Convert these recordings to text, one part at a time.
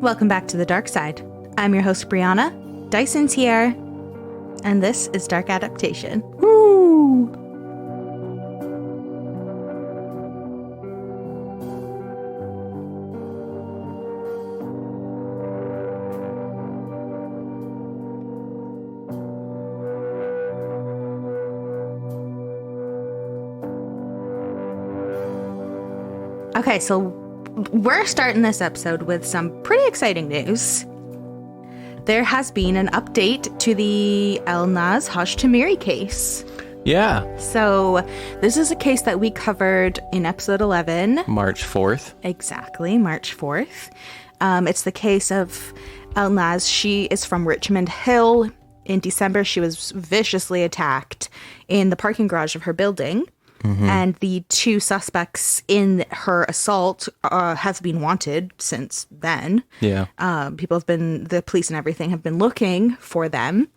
Welcome back to the Dark Side. I'm your host, Brianna. Dyson's here, and this is Dark Adaptation. Woo! Okay, so we're starting this episode with some pretty exciting news. There has been an update to the Elnaz Hashtamiri case. Yeah. So this is a case that we covered in episode 11. March 4th. Exactly, March 4th. It's the case of Elnaz. She is from Richmond Hill. In December, she was viciously attacked in the parking garage of her building. Mm-hmm. And the two suspects in her assault have been wanted since then. Yeah. The police and everything have been looking for them.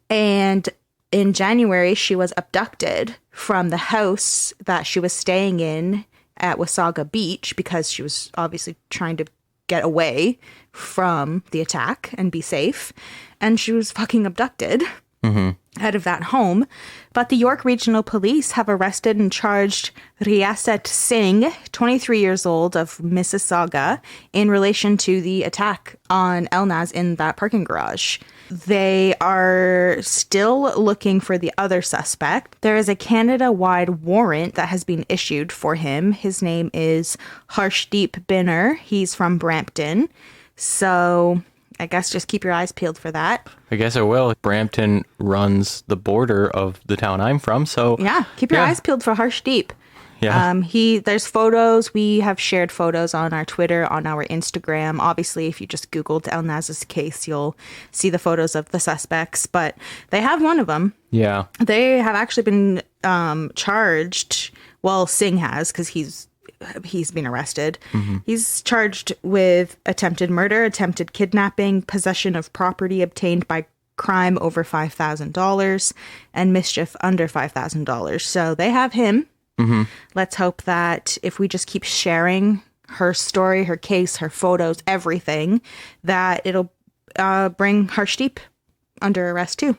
And in January, she was abducted from the house that she was staying in at Wasaga Beach because she was obviously trying to get away from the attack and be safe. And she was fucking abducted. Mm-hmm. Out of that home. But the York Regional Police have arrested and charged Riyaset Singh, 23 years old, of Mississauga, in relation to the attack on Elnaz in that parking garage. They are still looking for the other suspect. There is a Canada-wide warrant that has been issued for him. His name is Harshdeep Binner. He's from Brampton. So I guess just keep your eyes peeled for that. I guess I will. Brampton runs the border of the town I'm from, so yeah, keep your eyes peeled for Harshdeep. Yeah. There's photos. We have shared photos on our Twitter, on our Instagram. Obviously, if you just Googled Elnaz's case, you'll see the photos of the suspects, but they have one of them. Yeah. They have actually been charged. Well, Singh has, because he's been arrested. Mm-hmm. He's charged with attempted murder, attempted kidnapping, possession of property obtained by crime over $5,000, and mischief under $5,000. So they have him. Mm-hmm. Let's hope that if we just keep sharing her story, her case, her photos, everything, that it'll bring Harshdeep under arrest too.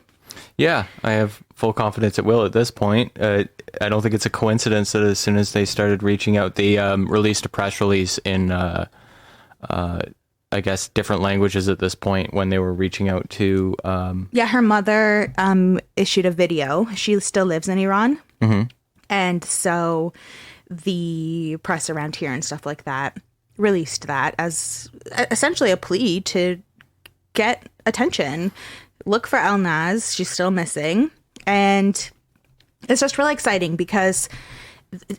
Yeah, I have full confidence it will at this point. I don't think it's a coincidence that as soon as they started reaching out, they released a press release in, I guess, different languages at this point when they were reaching out to... her mother issued a video. She still lives in Iran. Mm-hmm. And so the press around here and stuff like that released that as essentially a plea to get attention. Look for Elnaz. She's still missing. And it's just really exciting because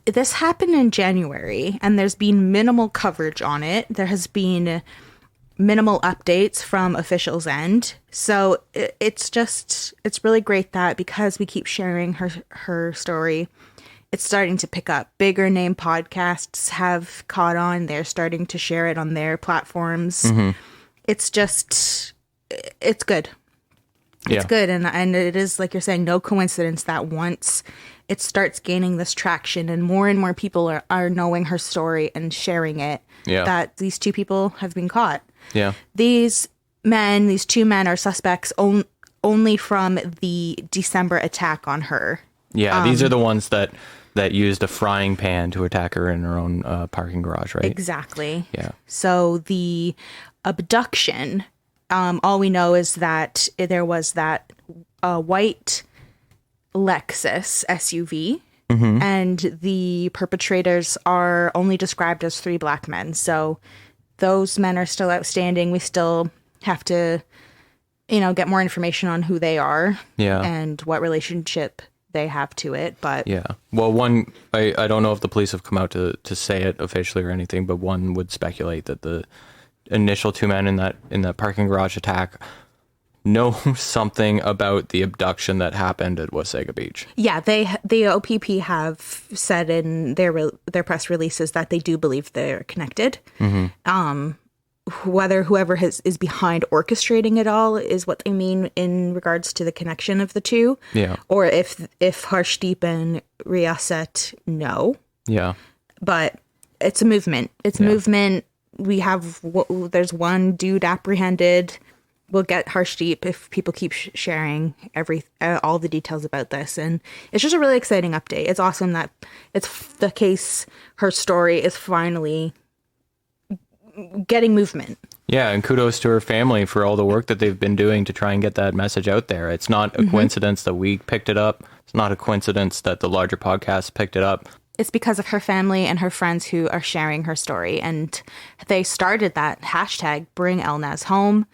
this happened in January and there's been minimal coverage on it. There has been minimal updates from officials' end. So it's really great that because we keep sharing her story, it's starting to pick up. Bigger name podcasts have caught on. They're starting to share it on their platforms. Mm-hmm. It's good. It's good, and it is, like you're saying, no coincidence that once it starts gaining this traction and more people are knowing her story and sharing it, that these two people have been caught. Yeah. These two men are suspects only from the December attack on her. Yeah, these are the ones that used a frying pan to attack her in her own parking garage, right? Exactly. Yeah. So the abduction... all we know is that there was that white Lexus SUV, mm-hmm. and the perpetrators are only described as 3 black men. So those men are still outstanding. We still have to, get more information on who they are and what relationship they have to it. But yeah, well, one, I don't know if the police have come out to say it officially or anything, but one would speculate that the initial 2 men in that parking garage attack know something about the abduction that happened at Wasaga Beach. Yeah, the OPP have said in their press releases that they do believe they're connected. Mm-hmm. Whether whoever is behind orchestrating it all is what they mean in regards to the connection of the two. Yeah. Or if Harshdeep and Riyaset know. Yeah. But it's a movement. It's movement there's one dude apprehended. We'll get harsh deep if people keep sharing all the details about this. And it's just a really exciting update. It's awesome that it's the case. Her story is finally getting movement. Yeah, and kudos to her family for all the work that they've been doing to try and get that message out there. It's not a coincidence that we picked it up. It's not a coincidence that the larger podcast picked it up. It's because of her family and her friends who are sharing her story. And they started that hashtag, Bring Elnaz Home.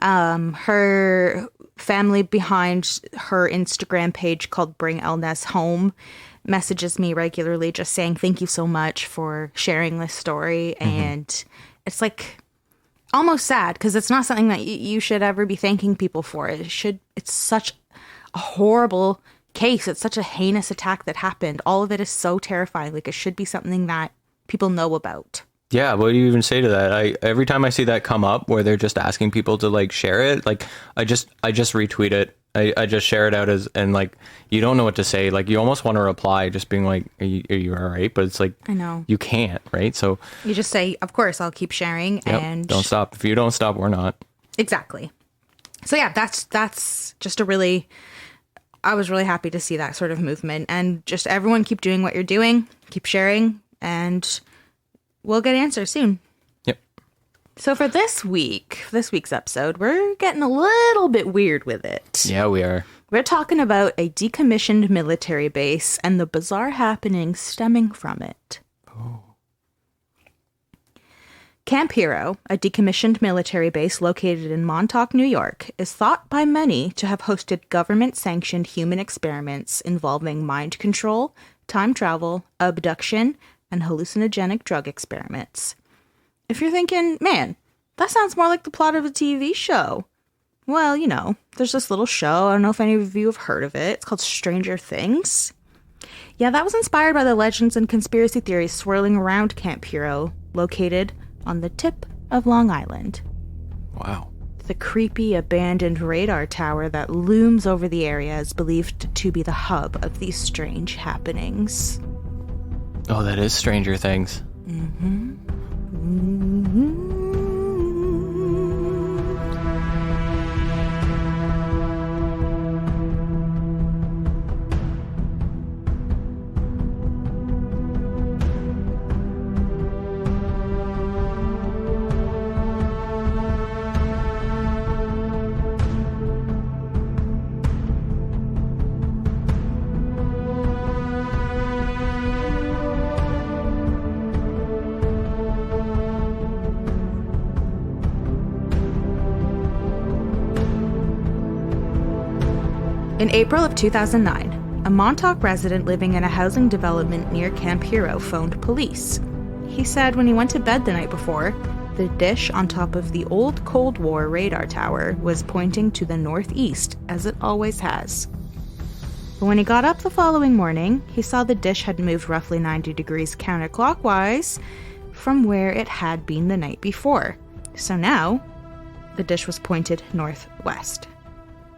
Her family behind her Instagram page called Bring Elnaz Home messages me regularly just saying thank you so much for sharing this story. And it's like almost sad because it's not something that you should ever be thanking people for. It's such a horrible case. It's such a heinous attack that happened. All of it is so terrifying. Like, it should be something that people know about. Yeah, what do you even say to that? Every time I see that come up where they're just asking people to like share it, like I just retweet it. I just share it out and like you don't know what to say. Like you almost want to reply just being like, are you all right? But it's like, I know you can't, right? So you just say, of course, I'll keep sharing. Yep, and don't stop. If you don't stop, we're not. Exactly. So yeah, that's just I was really happy to see that sort of movement, and just everyone keep doing what you're doing, keep sharing, and we'll get answers soon. Yep. So for this week's episode, we're getting a little bit weird with it. Yeah, we are. We're talking about a decommissioned military base and the bizarre happenings stemming from it. Oh. Camp Hero, a decommissioned military base located in Montauk, New York, is thought by many to have hosted government-sanctioned human experiments involving mind control, time travel, abduction, and hallucinogenic drug experiments. If you're thinking, man, that sounds more like the plot of a TV show. Well, there's this little show. I don't know if any of you have heard of it. It's called Stranger Things. Yeah, that was inspired by the legends and conspiracy theories swirling around Camp Hero, located on the tip of Long Island. Wow. The creepy abandoned radar tower that looms over the area is believed to be the hub of these strange happenings. Oh, that is Stranger Things. Mm-hmm. In April of 2009, a Montauk resident living in a housing development near Camp Hero phoned police. He said when he went to bed the night before, the dish on top of the old Cold War radar tower was pointing to the northeast, as it always has. But when he got up the following morning, he saw the dish had moved roughly 90 degrees counterclockwise from where it had been the night before. So now, the dish was pointed northwest.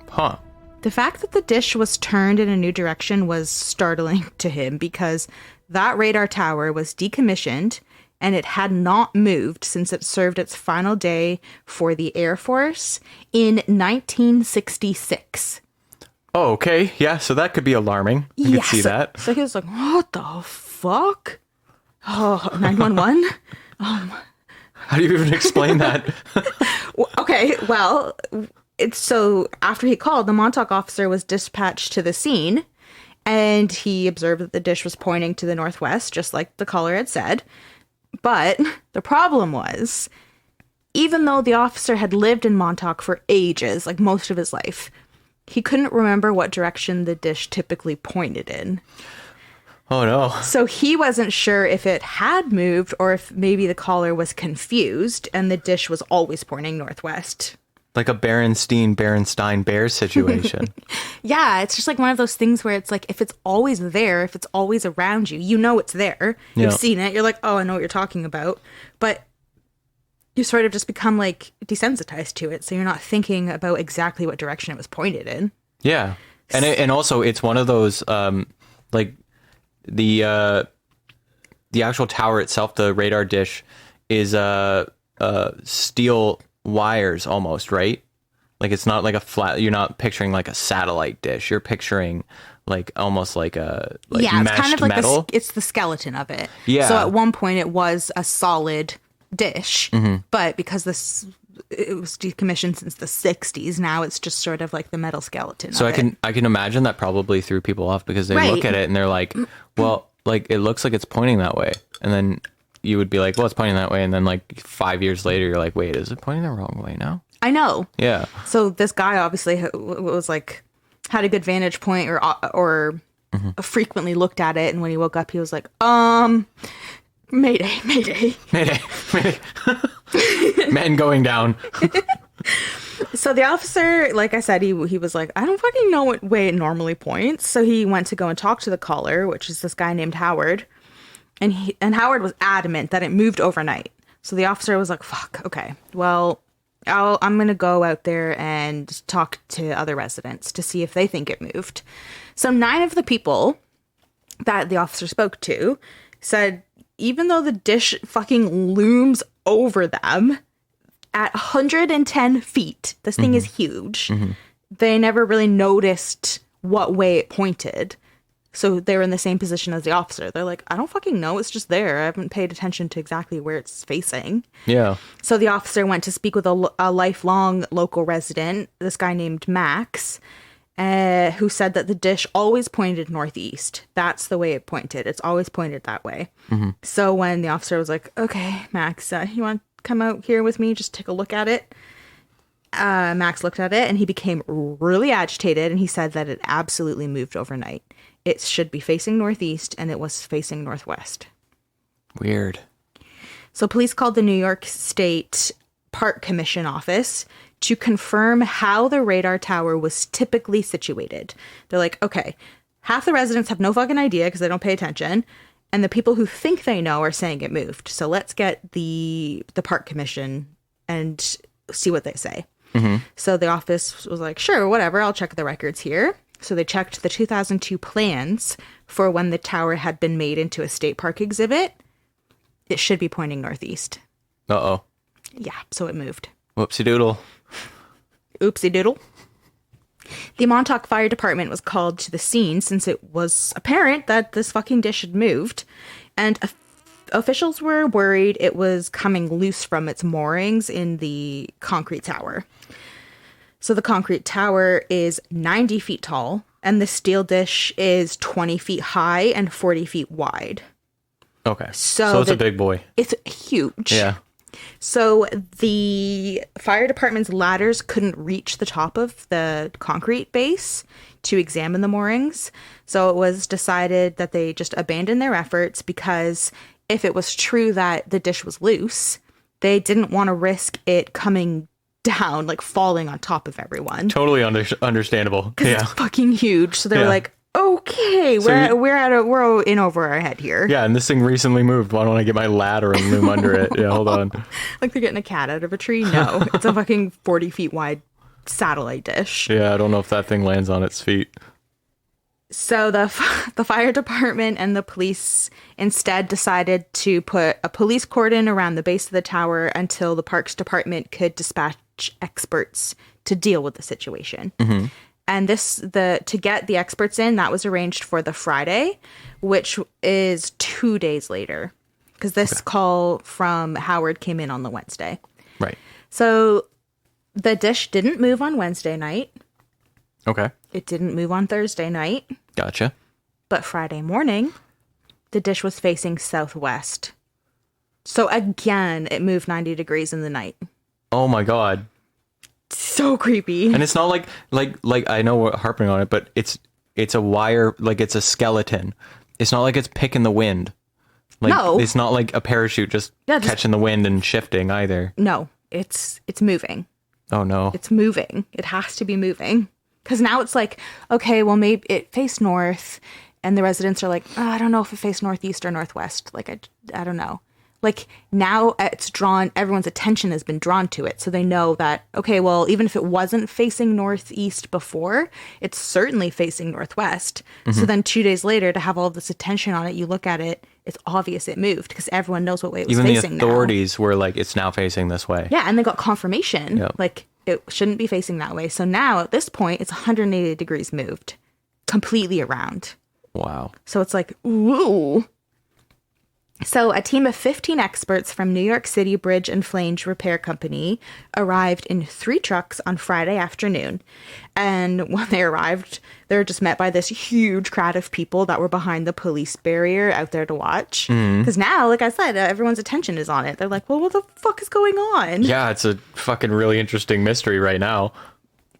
Huh. The fact that the dish was turned in a new direction was startling to him because that radar tower was decommissioned and it had not moved since it served its final day for the Air Force in 1966. Oh, okay. Yeah, so that could be alarming. I could see that. So he was like, what the fuck? Oh, 911? How do you even explain that? Okay, well, so after he called, the Montauk officer was dispatched to the scene, and he observed that the dish was pointing to the northwest, just like the caller had said. But the problem was, even though the officer had lived in Montauk for ages, like most of his life, he couldn't remember what direction the dish typically pointed in. Oh, no. So he wasn't sure if it had moved or if maybe the caller was confused and the dish was always pointing northwest. Like a Berenstein Bears situation. Yeah, it's just like one of those things where it's like, if it's always there, if it's always around you, you know it's there. You've seen it. You're like, oh, I know what you're talking about. But you sort of just become like desensitized to it. So you're not thinking about exactly what direction it was pointed in. Yeah. And also it's one of those, like the actual tower itself, the radar dish is steel wires almost, right? Like it's not like a flat. You're not picturing like a satellite dish. You're picturing like almost like a it's meshed kind of like metal. it's the skeleton of it. Yeah. So at one point it was a solid dish, but because it was decommissioned since the 60s, now it's just sort of like the metal skeleton. So of I can imagine that probably threw people off because they look at it and they're like, well, like it looks like it's pointing that way, and then you would be like, well, it's pointing that way, and then like 5 years later, you're like, wait, is it pointing the wrong way now? I know. Yeah. So this guy obviously was like had a good vantage point, or frequently looked at it, and when he woke up, he was like, Mayday, mayday. Mayday, mayday. Men going down. So the officer, like I said, he was like, I don't fucking know what way it normally points. So he went to go and talk to the caller, which is this guy named Howard. And Howard was adamant that it moved overnight. So the officer was like, fuck, okay. Well, I'm going to go out there and talk to other residents to see if they think it moved. So 9 of the people that the officer spoke to said, even though the dish fucking looms over them at 110 feet, this thing is huge. They never really noticed what way it pointed. So they were in the same position as the officer. They're like, I don't fucking know. It's just there. I haven't paid attention to exactly where it's facing. Yeah. So the officer went to speak with a lifelong local resident, this guy named Max, who said that the dish always pointed northeast. That's the way it pointed. It's always pointed that way. So when the officer was like, okay, Max, you want to come out here with me? Just take a look at it. Max looked at it and he became really agitated, and he said that it absolutely moved overnight. It should be facing northeast, and it was facing northwest. Weird. So police called the New York State Park Commission office to confirm how the radar tower was typically situated. They're like, okay, half the residents have no fucking idea because they don't pay attention, and the people who think they know are saying it moved. So let's get the Park Commission and see what they say. So the office was like, sure, whatever, I'll check the records here. So they checked the 2002 plans for when the tower had been made into a state park exhibit. It should be pointing northeast. Uh-oh. Yeah, so it moved. Whoopsie doodle. Oopsie doodle. The Montauk Fire Department was called to the scene since it was apparent that this fucking dish had moved. And officials were worried it was coming loose from its moorings in the concrete tower. So the concrete tower is 90 feet tall, and the steel dish is 20 feet high and 40 feet wide. Okay. So it's a big boy. It's huge. Yeah. So the fire department's ladders couldn't reach the top of the concrete base to examine the moorings. So it was decided that they just abandoned their efforts because if it was true that the dish was loose, they didn't want to risk it coming down, like falling on top of everyone. Totally understandable. Because it's fucking huge. So they were like, okay, we're in over our head here. Yeah, and this thing recently moved. Why don't I get my ladder and loom under it? Yeah, hold on. Like they're getting a cat out of a tree? No, it's a fucking 40 feet wide satellite dish. Yeah, I don't know if that thing lands on its feet. So the fire department and the police instead decided to put a police cordon around the base of the tower until the parks department could dispatch experts to deal with the situation. And to get the experts in, that was arranged for the Friday, which is 2 days later, because this call from Howard came in on the Wednesday. Right. So the dish didn't move on Wednesday night. Okay. It didn't move on Thursday night. Gotcha. But Friday morning, the dish was facing southwest. So again, it moved 90 degrees in the night. Oh my God. So creepy. And it's not like I know we're harping on it, but it's a wire, like it's a skeleton. It's not like it's picking the wind. Like, no. It's not like a parachute just catching the wind and shifting either. No, it's moving. Oh no. It's moving. It has to be moving. Because now it's like, okay, well, maybe it faced north, and the residents are like, oh, I don't know if it faced northeast or northwest. Like, I don't know. Like, now it's drawn, everyone's attention has been drawn to it. So they know that, okay, well, even if it wasn't facing northeast before, it's certainly facing northwest. So then 2 days later, to have all this attention on it, you look at it, it's obvious it moved because everyone knows what way it was Even facing the authorities were like, it's now facing this way. Yeah, and they got confirmation. Yep. Like, it shouldn't be facing that way. So now, at this point, it's 180 degrees moved. Completely around. Wow. So it's like, ooh. So a team of 15 experts from New York City Bridge and Flange Repair Company arrived in 3 trucks on Friday afternoon. And when they arrived, they were just met by this huge crowd of people that were behind the police barrier out there to watch. Because now, like I said, everyone's attention is on it. They're like, well, what the fuck is going on? Yeah, it's a fucking really interesting mystery right now.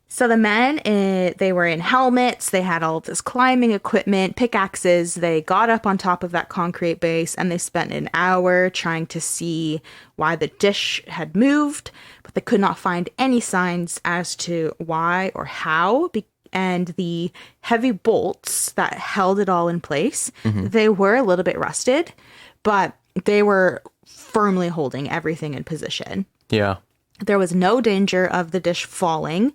So the men, they were in helmets, they had all this climbing equipment, pickaxes, they got up on top of that concrete base and they spent an hour trying to see why the dish had moved, but they could not find any signs as to why or how, and the heavy bolts that held it all in place, they were a little bit rusted, but they were firmly holding everything in position. Yeah. There was no danger of the dish falling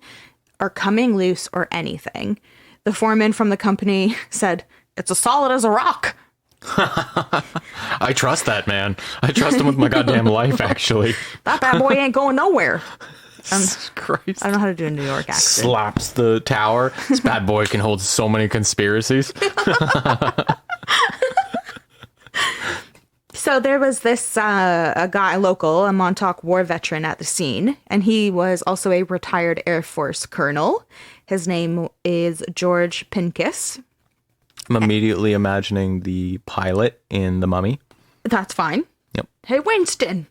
or coming loose or anything. The foreman from the company said, "It's as solid as a rock." I trust that man. I trust him with my goddamn life, actually. That bad boy ain't going nowhere. Christ. I don't know how to do a New York accent. Slaps the tower. This bad boy can hold so many conspiracies. So there was this a guy, local, a Montauk war veteran at the scene, and he was also a retired Air Force colonel. His name is George Pincus. I'm immediately imagining the pilot in The Mummy. That's fine. Yep. Hey, Winston.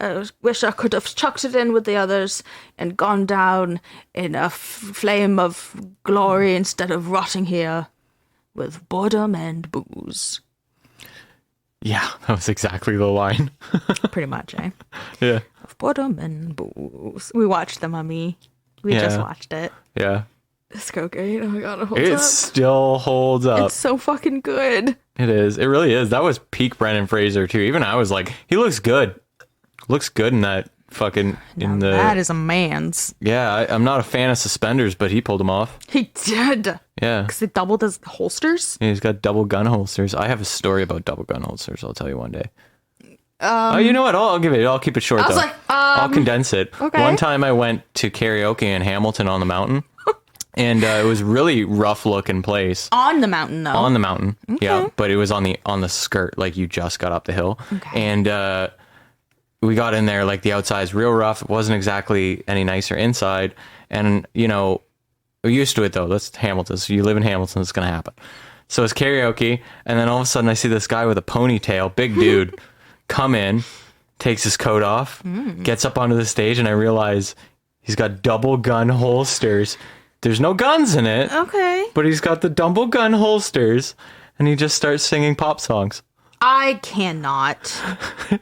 I wish I could have chucked it in with the others and gone down in a flame of glory instead of rotting here with boredom and booze. Yeah, that was exactly the line. Pretty much, eh? Yeah. Of boredom and booze. We watched The Mummy. We just watched it. Yeah. It's so great. Oh my god, it holds It up. still holds up. It's so fucking good. It is. It really is. That was peak Brendan Fraser, too. Even I was like, he looks good. Looks good in that fucking... That is a man's. Yeah, I'm not a fan of suspenders, but he pulled them off. He did. Yeah. Because it doubled his holsters. Yeah, he's got double gun holsters. I have a story about double gun holsters. I'll tell you one day. Oh, you know what? I'll give it. I'll keep it short, I was though. like, I'll condense it. Okay. One time I went to karaoke in Hamilton on the mountain, and it was really rough looking place. On the mountain, though. On the mountain, yeah. But it was on the skirt, like you just got up the hill. Okay. And we got in there, like the outside's real rough. It wasn't exactly any nicer inside. And, you know, we're used to it, though. That's Hamilton. So you live in Hamilton, it's going to happen. So it's karaoke, and then all of a sudden I see this guy with a ponytail, big dude, come in, takes his coat off, gets up onto the stage, and I realize he's got double gun holsters. There's no guns in it. Okay. But he's got the double gun holsters, and he just starts singing pop songs. I cannot.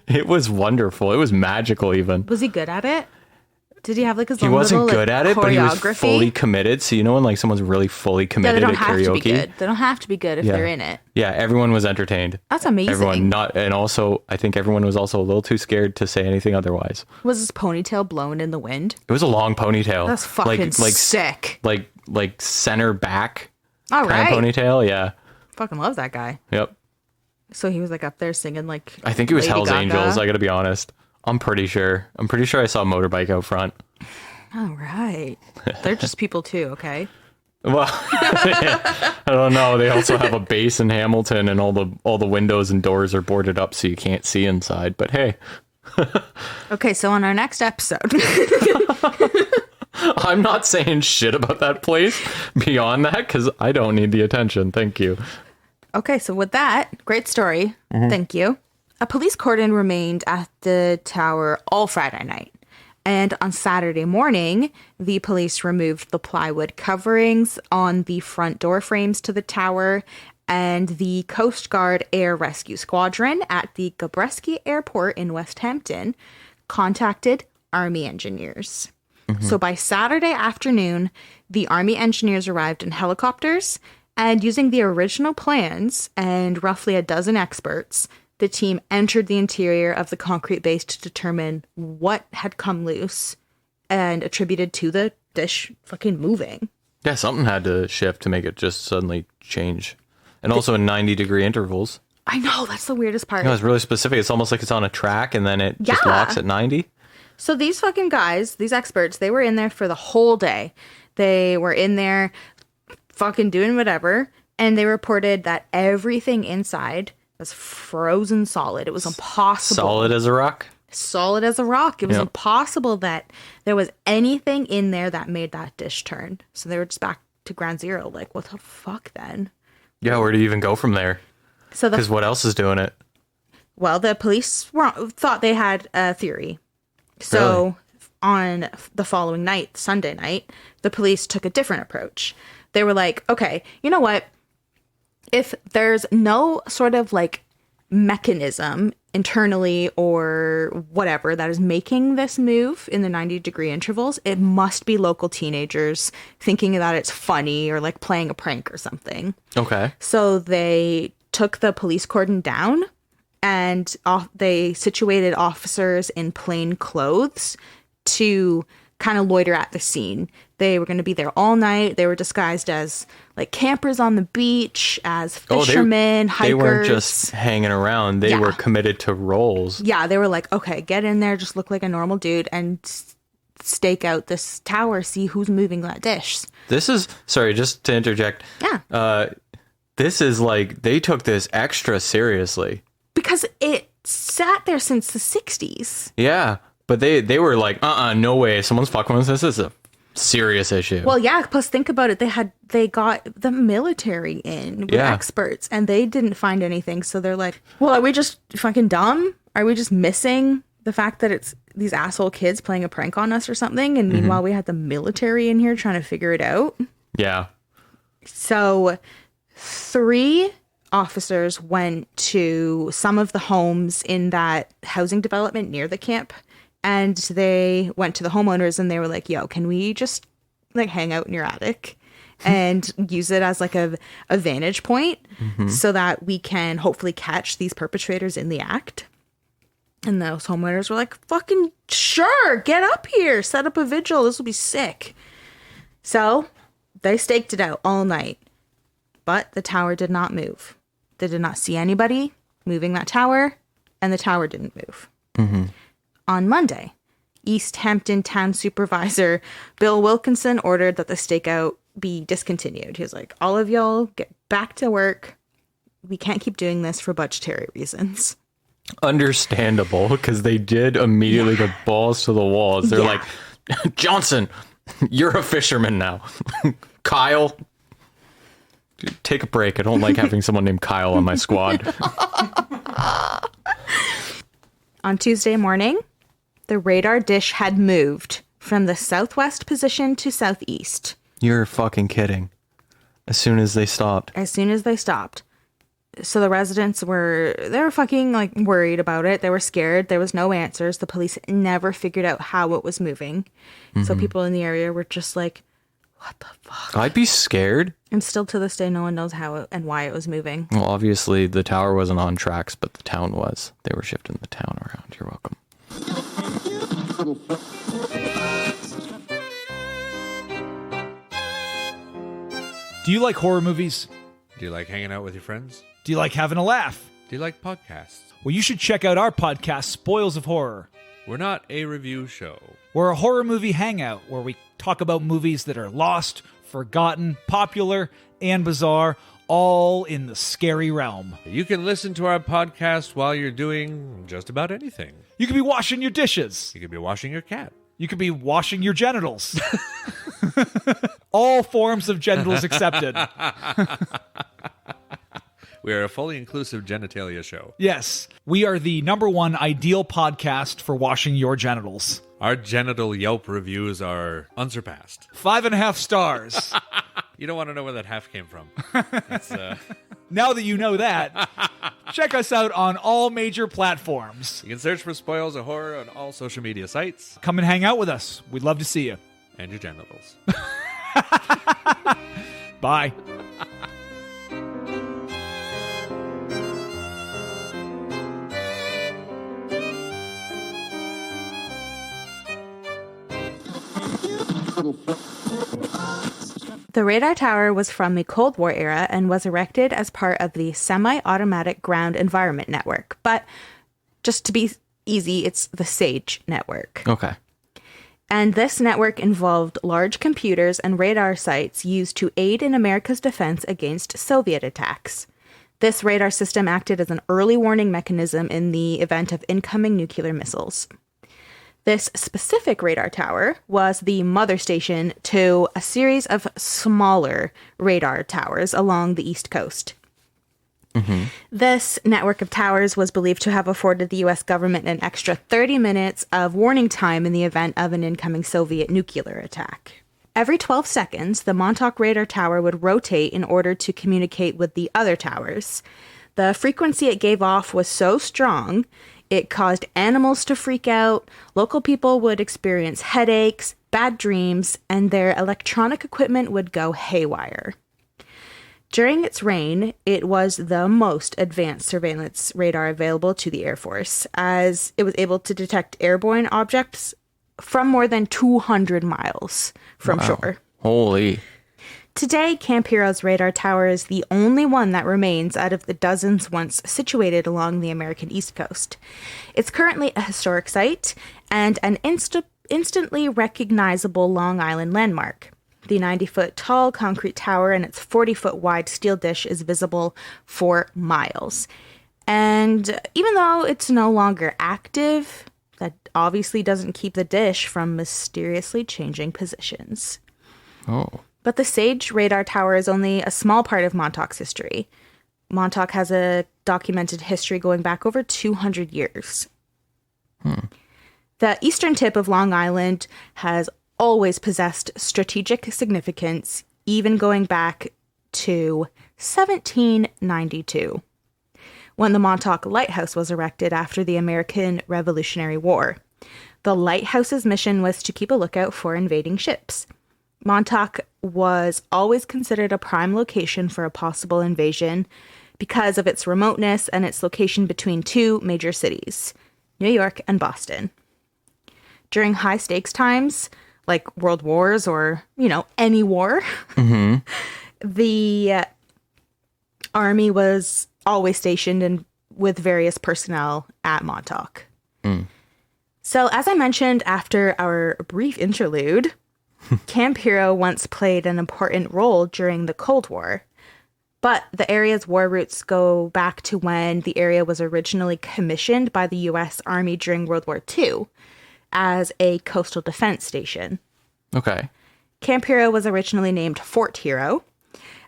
It was wonderful. It was magical, even. Was he good at it? Did he have like his He own wasn't little, good like, at it, but he was choreography? fully committed. So you know when like someone's really fully Yeah, committed they don't at have karaoke? to be good. They don't have to be good if they're in it. Yeah, everyone was entertained. That's amazing. Everyone not, and also I think everyone was also a little too scared to say anything otherwise. Was his ponytail blown in the wind? It was a long ponytail. That's fucking sick. Like center back. All right. Kind of ponytail. Yeah. Fucking love that guy. Yep. So he was like up there singing like I think it was Lady Hell's Gaga. Angels. I gotta be honest. I'm pretty sure I saw a motorbike out front. All right. They're just people too, okay? Well, I don't know. They also have a base in Hamilton, and all the windows and doors are boarded up, so you can't see inside. But hey, Okay, so on our next episode, I'm not saying shit about that place beyond that because I don't need the attention. Thank you. okay, so with that, great story. Thank you. A police cordon remained at the tower all Friday night. And on Saturday morning, the police removed the plywood coverings on the front door frames to the tower, and the Coast Guard Air Rescue Squadron at the Gabreski Airport in West Hampton contacted Army engineers. So by Saturday afternoon, the Army engineers arrived in helicopters, and using the original plans and roughly a dozen experts, the team entered the interior of the concrete base to determine what had come loose and attributed to the dish fucking moving. Yeah, something had to shift to make it just suddenly change. And also in 90-degree intervals. I know, that's the weirdest part. You know, it's really specific. It's almost like it's on a track and then it just locks at 90. So these fucking guys, these experts, they were in there for the whole day. They were in there fucking doing whatever. And they reported that everything inside was frozen solid. It was impossible. Solid as a rock? Solid as a rock. It was impossible that there was anything in there that made that dish turn. So they were just back to ground zero. Like, what the fuck then? Yeah, where do you even go from there? Because what else is doing it? Well, the police thought they had a theory. So on the following night, Sunday night, the police took a different approach. They were like, okay, you know what? If there's no sort of like mechanism internally or whatever that is making this move in the 90-degree intervals, it must be local teenagers thinking that it's funny or like playing a prank or something. Okay. So they took the police cordon down and they situated officers in plain clothes to kind of loiter at the scene. They were going to be there all night. They were disguised as like campers on the beach, as fishermen, hikers. They weren't just hanging around. They were committed to roles. Yeah, they were like, okay, get in there, just look like a normal dude and stake out this tower, see who's moving that dish. This is, sorry, just to interject. Yeah. This is like, they took this extra seriously. Because it sat there since the 60s. Yeah. But they were like, no way. Someone's fucking with this. This is a serious issue. Well, yeah. Plus, think about it. They got the military in with experts, and they didn't find anything. So they're like, well, are we just fucking dumb? Are we just missing the fact that it's these asshole kids playing a prank on us or something? And meanwhile, we had the military in here trying to figure it out. Yeah. So 3 officers went to some of the homes in that housing development near the camp. And they went to the homeowners and they were like, yo, can we just like hang out in your attic and use it as like a vantage point so that we can hopefully catch these perpetrators in the act? And those homeowners were like, fucking sure, get up here, set up a vigil. This will be sick. So they staked it out all night, but the tower did not move. They did not see anybody moving that tower, and the tower didn't move. On Monday, East Hampton Town Supervisor Bill Wilkinson ordered that the stakeout be discontinued. He was like, all of y'all get back to work. We can't keep doing this for budgetary reasons. Understandable, because they did immediately go balls to the walls. They're like, Johnson, you're a fisherman now. Kyle, take a break. I don't like having someone named Kyle on my squad. On Tuesday morning, the radar dish had moved from the southwest position to southeast. You're fucking kidding. As soon as they stopped. So the residents they were fucking like worried about it. They were scared. There was no answers. The police never figured out how it was moving. So people in the area were just like, what the fuck? I'd be scared. And still to this day, no one knows how and why it was moving. Well, obviously the tower wasn't on tracks, but the town was. They were shifting the town around. You're welcome. Do you like horror movies? Do you like hanging out with your friends? Do you like having a laugh? Do you like podcasts? Well, you should check out our podcast, Spoils of Horror. We're not a review show. We're a horror movie hangout where we talk about movies that are lost, forgotten, popular, and bizarre, all in the scary realm. You can listen to our podcast while you're doing just about anything. You could be washing your dishes. You could be washing your cat. You could be washing your genitals. All forms of genitals accepted. We are a fully inclusive genitalia show. Yes, we are the #1 ideal podcast for washing your genitals. Our genital Yelp reviews are unsurpassed. 5.5 stars. You don't want to know where that half came from. Now that you know that, check us out on all major platforms. You can search for Spoils of Horror on all social media sites. Come and hang out with us. We'd love to see you. And your genitals. Bye. The radar tower was from the Cold War era and was erected as part of the Semi-Automatic Ground Environment Network. But just to be easy, it's the SAGE network. Okay. And this network involved large computers and radar sites used to aid in America's defense against Soviet attacks. This radar system acted as an early warning mechanism in the event of incoming nuclear missiles. This specific radar tower was the mother station to a series of smaller radar towers along the East Coast. Mm-hmm. This network of towers was believed to have afforded the U.S. government an extra 30 minutes of warning time in the event of an incoming Soviet nuclear attack. Every 12 seconds, the Montauk radar tower would rotate in order to communicate with the other towers. The frequency it gave off was so strong, it caused animals to freak out, local people would experience headaches, bad dreams, and their electronic equipment would go haywire. During its reign, it was the most advanced surveillance radar available to the Air Force, as it was able to detect airborne objects from more than 200 miles from shore. Holy. Today, Camp Hero's radar tower is the only one that remains out of the dozens once situated along the American East Coast. It's currently a historic site and an instantly recognizable Long Island landmark. The 90-foot tall concrete tower and its 40-foot wide steel dish is visible for miles. And even though it's no longer active, that obviously doesn't keep the dish from mysteriously changing positions. Oh. But the SAGE radar tower is only a small part of Montauk's history. Montauk has a documented history going back over 200 years. The eastern tip of Long Island has always possessed strategic significance, even going back to 1792, when the Montauk Lighthouse was erected after the American Revolutionary War. The lighthouse's mission was to keep a lookout for invading ships. Montauk was always considered a prime location for a possible invasion because of its remoteness and its location between two major cities, New York and Boston. During high-stakes times, like world wars or, any war, the army was always stationed with various personnel at Montauk. So, as I mentioned after our brief interlude, Camp Hero once played an important role during the Cold War, but the area's war roots go back to when the area was originally commissioned by the U.S. Army during World War II as a coastal defense station. Okay. Camp Hero was originally named Fort Hero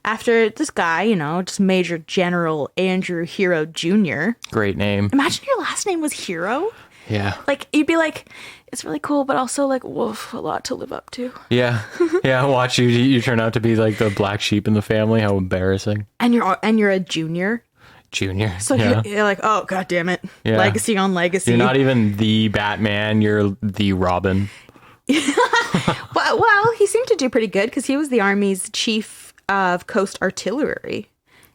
after this guy, just Major General Andrew Hero Jr. Great name. Imagine your last name was Hero. Yeah. Like, you'd be like, it's really cool, but also like, woof, a lot to live up to. Yeah. Yeah, watch you turn out to be like the black sheep in the family. How embarrassing. And you're a junior. Junior. So yeah. you're like, oh, God damn it. Yeah. Legacy on legacy. You're not even the Batman. You're the Robin. Well, he seemed to do pretty good because he was the Army's chief of coast artillery.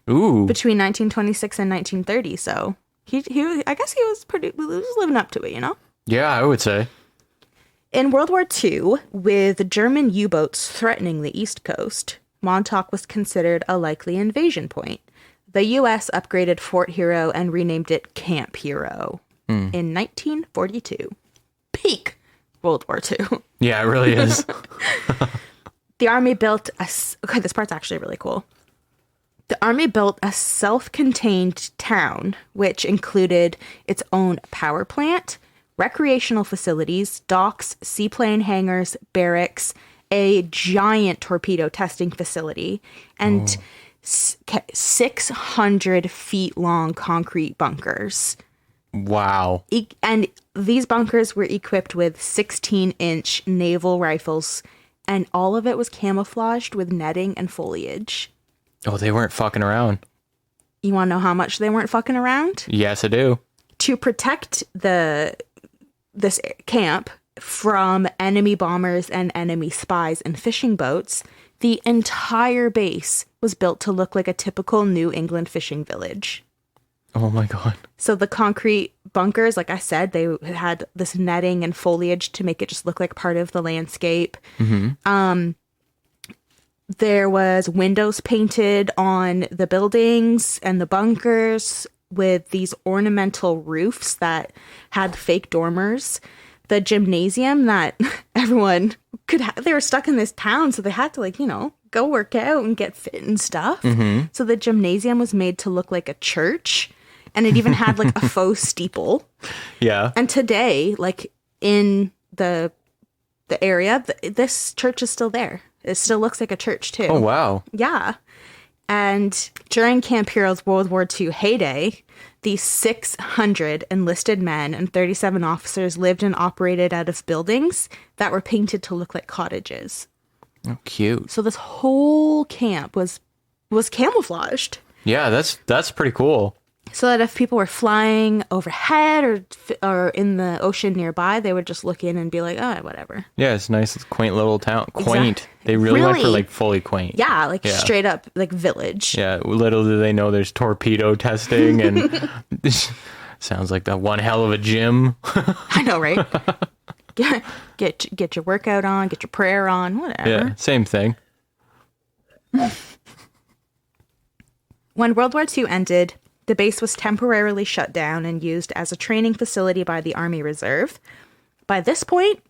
Ooh. Between 1926 and 1930. So he I guess he was living up to it, Yeah, I would say. In World War II, with German U-boats threatening the East Coast, Montauk was considered a likely invasion point. The U.S. upgraded Fort Hero and renamed it Camp Hero in 1942. Peak World War II. Yeah, it really is. The Army built this part's actually really cool. The Army built a self-contained town, which included its own power plant, recreational facilities, docks, seaplane hangars, barracks, a giant torpedo testing facility, and 600 feet long concrete bunkers. Wow. And these bunkers were equipped with 16-inch naval rifles, and all of it was camouflaged with netting and foliage. Oh, they weren't fucking around. You want to know how much they weren't fucking around? Yes, I do. To protect this camp from enemy bombers and enemy spies and fishing boats, the entire base was built to look like a typical New England fishing village. Oh my God. So the concrete bunkers, like I said, they had this netting and foliage to make it just look like part of the landscape. Mm-hmm. There was windows painted on the buildings and the bunkers with these ornamental roofs that had fake dormers. The gymnasium that everyone they were stuck in this town, so they had to, like, you know, go work out and get fit and stuff. So the gymnasium was made to look like a church, and it even had like a faux steeple. Yeah. And today, like, in the area, this church is still there. It still looks like a church too. Oh, wow. Yeah. And during Camp Hero's World War II heyday, these 600 enlisted men and 37 officers lived and operated out of buildings that were painted to look like cottages. Oh, cute. So this whole camp was camouflaged. Yeah, that's pretty cool. So that if people were flying overhead or in the ocean nearby, they would just look in and be like, oh, whatever. Yeah, it's nice. It's a quaint little town. Quaint. Exactly. They really went for, Really? like, fully quaint. Yeah, like straight up like village. Yeah, little do they know there's torpedo testing, and sounds like that one hell of a gym. I know, right? Get your workout on, get your prayer on, whatever. Yeah, same thing. When World War II ended, the base was temporarily shut down and used as a training facility by the Army Reserve. By this point,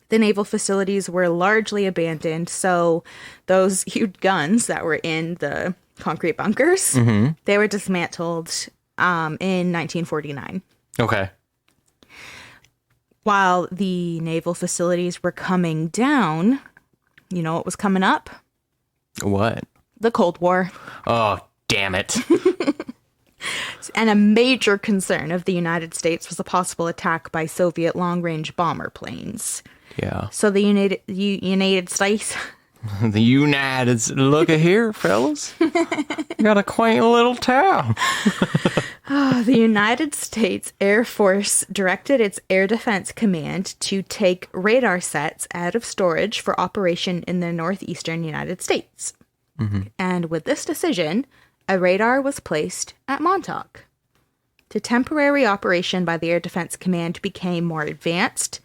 the naval facilities were largely abandoned, so those huge guns that were in the concrete bunkers, they were dismantled in 1949. Okay. While the naval facilities were coming down, you know what was coming up? What? The Cold War. Oh, damn it. And a major concern of the United States was a possible attack by Soviet long-range bomber planes. Yeah. So the United States... The United... Look at here, fellas. Got a quaint little town. The United States Air Force directed its Air Defense Command to take radar sets out of storage for operation in the northeastern United States. And with this decision, a radar was placed at Montauk. The temporary operation by the Air Defense Command became more advanced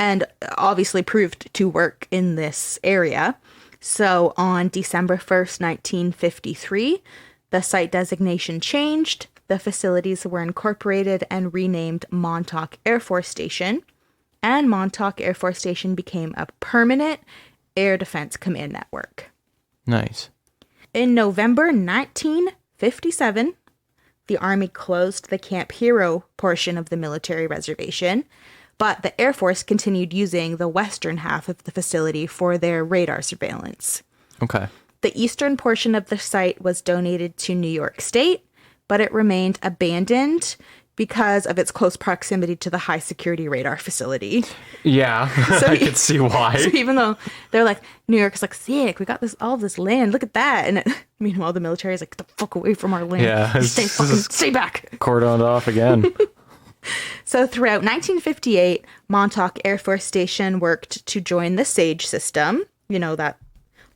and obviously proved to work in this area. So on December 1st, 1953, the site designation changed. The facilities were incorporated and renamed Montauk Air Force Station. And Montauk Air Force Station became a permanent Air Defense Command network. Nice. In November 1957, the Army closed the Camp Hero portion of the military reservation, but the Air Force continued using the western half of the facility for their radar surveillance. Okay. The eastern portion of the site was donated to New York State, but it remained abandoned because of its close proximity to the high security radar facility. Yeah, I could see why. So even though they're like, New York's like, sick, we got all this land, look at that. And meanwhile, the military is like, get the fuck away from our land. Yeah. Stay back. Cordoned off again. So throughout 1958, Montauk Air Force Station worked to join the SAGE system, you know, that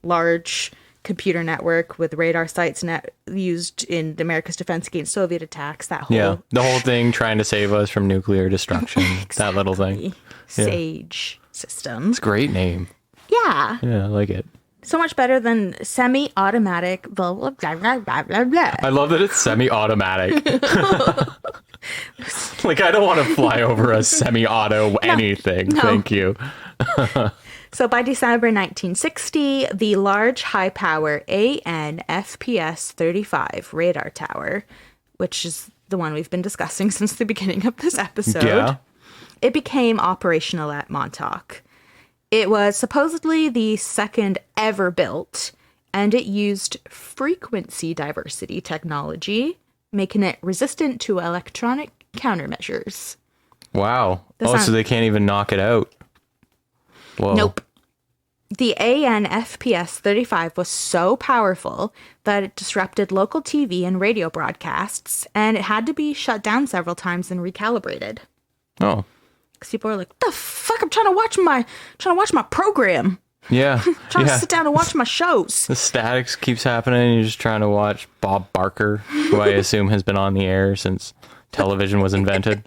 large computer network with radar sites used in America's defense against Soviet attacks. That whole the whole thing trying to save us from nuclear destruction. Exactly. That little thing. SAGE system. It's a great name. Yeah. Yeah, I like it. So much better than semi-automatic blah, blah, blah, blah, blah, blah, blah. I love that it's semi-automatic. Like, I don't want to fly over a semi-auto anything. No. Thank you. So by December 1960, the large high-power AN/FPS 35 radar tower, which is the one we've been discussing since the beginning of this episode, Yeah. it became operational at Montauk. It was supposedly the second ever built, and it used frequency diversity technology, making it resistant to electronic countermeasures. Wow. That's so they can't even knock it out. Whoa. Nope. The AN/FPS 35 was so powerful that it disrupted local TV and radio broadcasts, and it had to be shut down several times and recalibrated. Oh. Because people are like, "The fuck! I'm trying to watch my program. Yeah. Trying to sit down and watch my shows." The statics keeps happening, and you're just trying to watch Bob Barker, who I assume has been on the air since television was invented.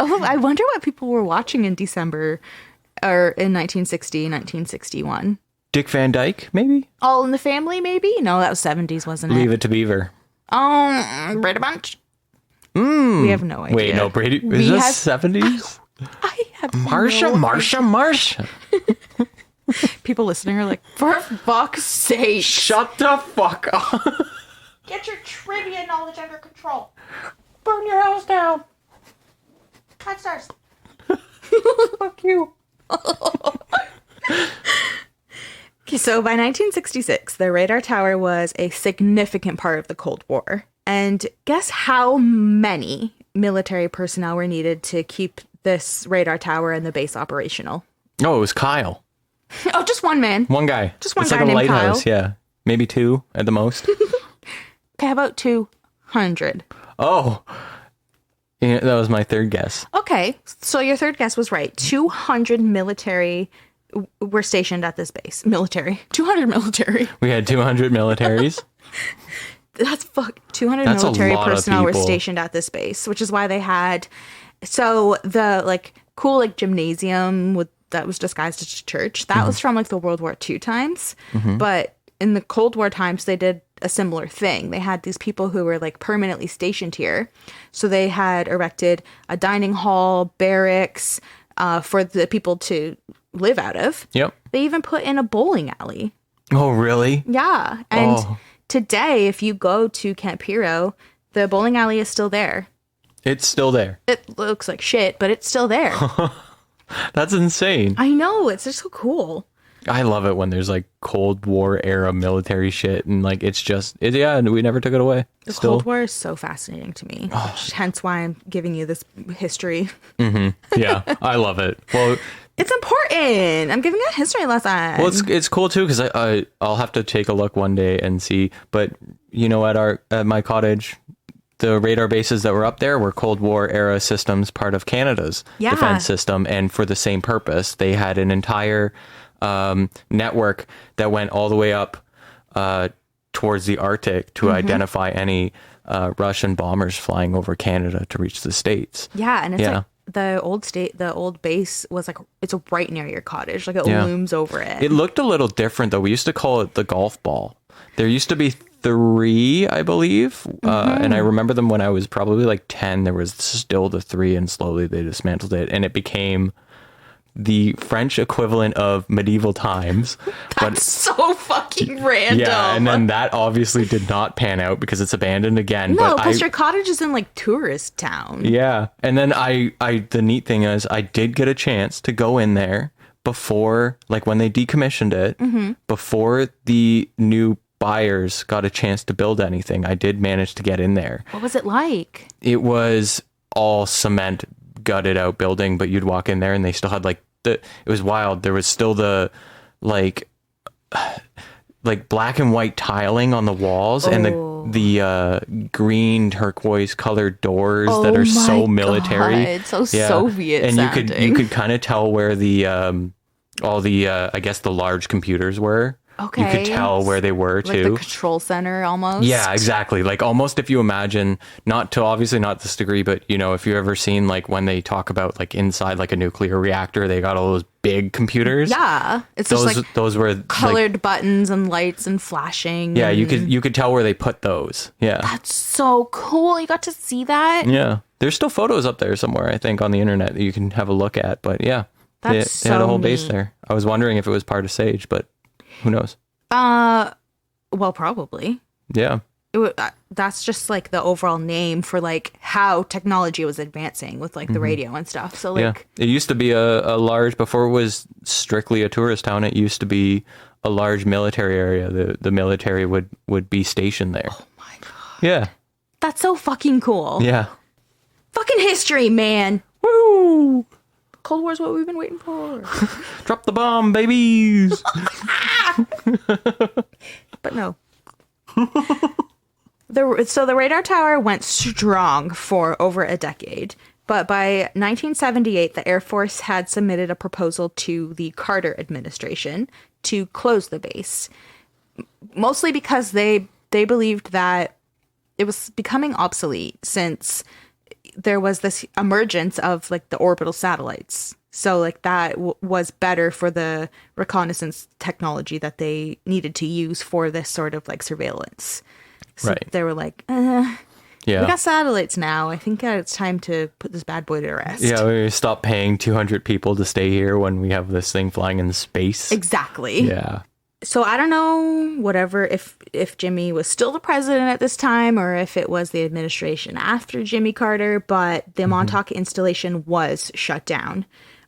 I wonder what people were watching in December or in 1960, 1961. Dick Van Dyke, maybe? All in the Family, maybe? No, that was 70s, wasn't it? Leave It to Beaver. Brady Bunch? We have no idea. Wait, no, Brady. Is this 70s? I have Marsha. People listening are like, for fuck's sake. Shut the fuck up. Get your trivia knowledge under control. Burn your house down. 5 stars. Fuck you. Okay, so by 1966, the radar tower was a significant part of the Cold War. And guess how many military personnel were needed to keep this radar tower and the base operational? Oh, it was Kyle. Oh, just one man. One guy. Just one it's guy like a named lighthouse, Kyle. yeah. Maybe 2 at the most. Okay, how about 200? Oh. Yeah, that was my third guess. Okay, so your third guess was right. 200 military were stationed at this base. 200 military. We had 200 militaries. That's 200 That's a military lot of personnel were people. stationed at this base, which is why they had the like cool like gymnasium that was disguised as a church. That was from like the World War II times, but in the Cold War times they did a similar thing. They had these people who were like permanently stationed here, so they had erected a dining hall, barracks for the people to live out of. Yep. They even put in a bowling alley. Oh, really? Yeah, and Oh. today, if you go to Camp Hero, the bowling alley is still there. It's still there. It looks like shit, but it's still there. That's insane. I know, it's just so cool. I love it when there's like Cold War era military shit and like and we never took it away. The Still. Cold War is so fascinating to me. Hence why I'm giving you this history. Yeah, I love it. Well, It's important. I'm giving a history lesson. well, it's cool too because I'll have to take a look one day and see. But you know, at my cottage, the radar bases that were up there were Cold War era systems, part of Canada's Yeah. defense system, and for the same purpose, they had an entire network that went all the way up towards the Arctic to identify any Russian bombers flying over Canada to reach the States. Yeah, and it's Yeah. like the old base was like, it's right near your cottage. Like it Yeah. looms over it. It looked a little different though. We used to call it the golf ball. There used to be 3, I believe. And I remember them when I was probably like 10. There was still the 3 and slowly they dismantled it and it became the French equivalent of medieval times. That's so fucking random. Yeah, and then that obviously did not pan out because it's abandoned again. No, but because your cottage is in like tourist town. Yeah, and then the neat thing is I did get a chance to go in there before, like when they decommissioned it, before the new buyers got a chance to build anything. I did manage to get in there. What was it like? It was all cement, gutted out building, but you'd walk in there and they still had like it was wild. There was still the like black and white tiling on the walls and the green turquoise colored doors that are so military. It's so Soviet and sounding. you could kind of tell where the all the I guess the large computers were. Okay. You could tell where they were Like too. the control center almost. Yeah, exactly. Like almost if you imagine, obviously not this degree, but you know, if you've ever seen like when they talk about like inside like a nuclear reactor, they got all those big computers. Yeah. It's just like those were colored like, buttons and lights and flashing. yeah, and you could tell where they put those. Yeah. That's so cool. You got to see that? Yeah. There's still photos up there somewhere, I think, on the internet that you can have a look at. But yeah. That's they had a so whole base neat. there. I was wondering if it was part of Sage, but who knows? Well, probably. Yeah. That's just like the overall name for like how technology was advancing with like the radio and stuff. So like, Yeah, it used to be a large, before it was strictly a tourist town, it used to be a large military area. The military would be stationed there. oh my God, Yeah, that's so fucking cool. yeah. Fucking history, man. Woo! Cold War's what we've been waiting for. Drop the bomb, babies! But no. So the radar tower went strong for over a decade. But by 1978, the Air Force had submitted a proposal to the Carter administration to close the base. Mostly because they believed that it was becoming obsolete since there was this emergence of like the orbital satellites So like that was better for the reconnaissance technology that they needed to use for this sort of like surveillance. So Right. they were like, Yeah. we got satellites now. I think it's time to put this bad boy to rest. Yeah, we stop paying 200 people to stay here when we have this thing flying in space. Exactly. Yeah. So I don't know, whatever, if Jimmy was still the president at this time or if it was the administration after Jimmy Carter, but the Montauk installation was shut down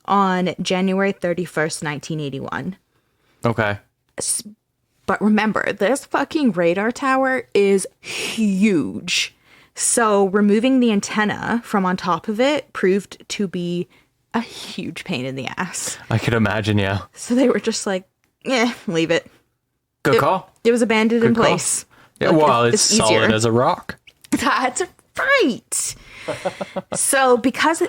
on January 31st, 1981. Okay. But remember, this fucking radar tower is huge. So removing the antenna from on top of it proved to be a huge pain in the ass. I could imagine, yeah. So they were just like, leave it. Good call. It was abandoned in Good call. place. Yeah, Like, well, it's solid easier. as a rock. That's right. So because,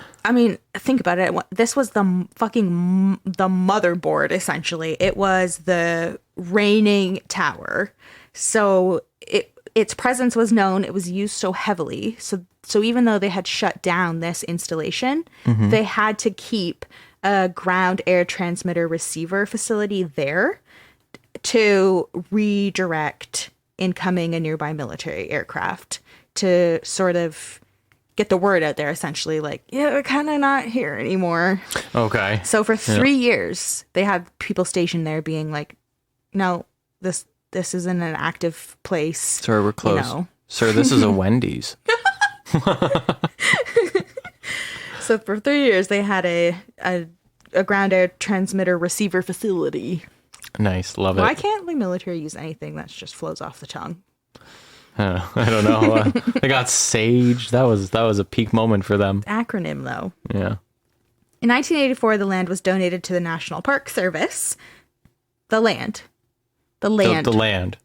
think about it. This was the motherboard, essentially. It was the reigning tower. So its presence was known. It was used so heavily. So even though they had shut down this installation, they had to keep a ground air transmitter receiver facility there to redirect incoming and nearby military aircraft to sort of get the word out there, essentially, like, yeah, we're kind of not here anymore. Okay. So for 3 years, they had people stationed there being like, no, this isn't an active place. Sorry, we're close. You know. Sir, this is a Wendy's. So for 3 years, they had a ground air transmitter receiver facility. Nice. Love Why it. can't the military use anything that just flows off the tongue? I don't know. They got Sage. That was a peak moment for them. Acronym, though. Yeah. In 1984, the land was donated to the National Park Service. The land. The land.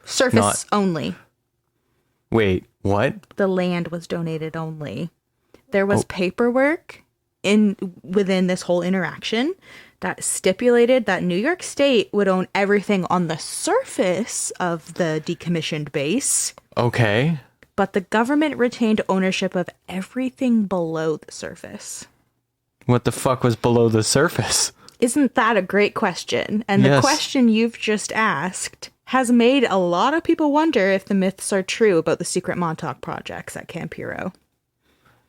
Surface Not- only. Wait, what? The land was donated only. There was paperwork within this whole interaction that stipulated that New York State would own everything on the surface of the decommissioned base, Okay. but the government retained ownership of everything below the surface. What the fuck was below the surface? Isn't that a great question? And the Yes. question you've just asked has made a lot of people wonder if the myths are true about the secret Montauk projects at Camp Hero.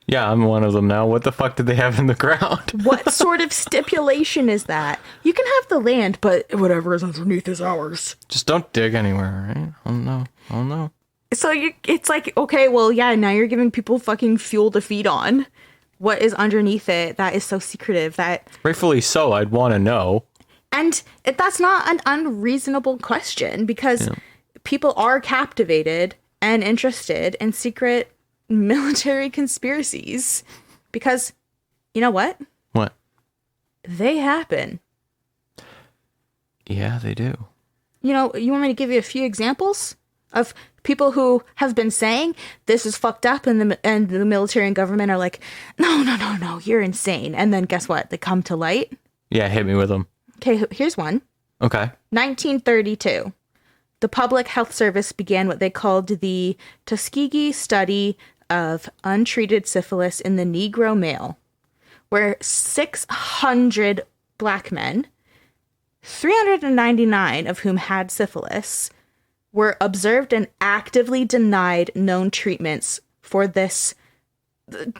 Yeah, I'm one of them now. What the fuck did they have in the ground? What sort of stipulation is that? You can have the land, but whatever is underneath is ours. Just don't dig anywhere, right? I don't know. So it's like, okay, well, yeah, now you're giving people fucking fuel to feed on. What is underneath it that is so secretive that... Rightfully so, I'd want to know. And that's not an unreasonable question because people are captivated and interested in secret military conspiracies because, you know what? What? They happen. Yeah, they do. You know, you want me to give you a few examples of people who have been saying this is fucked up and the military and government are like, no, you're insane. And then guess what? They come to light. Yeah, hit me with them. Okay, here's one. Okay. 1932. The Public Health Service began what they called the Tuskegee Study of Untreated Syphilis in the Negro Male, where 600 black men, 399 of whom had syphilis, were observed and actively denied known treatments for this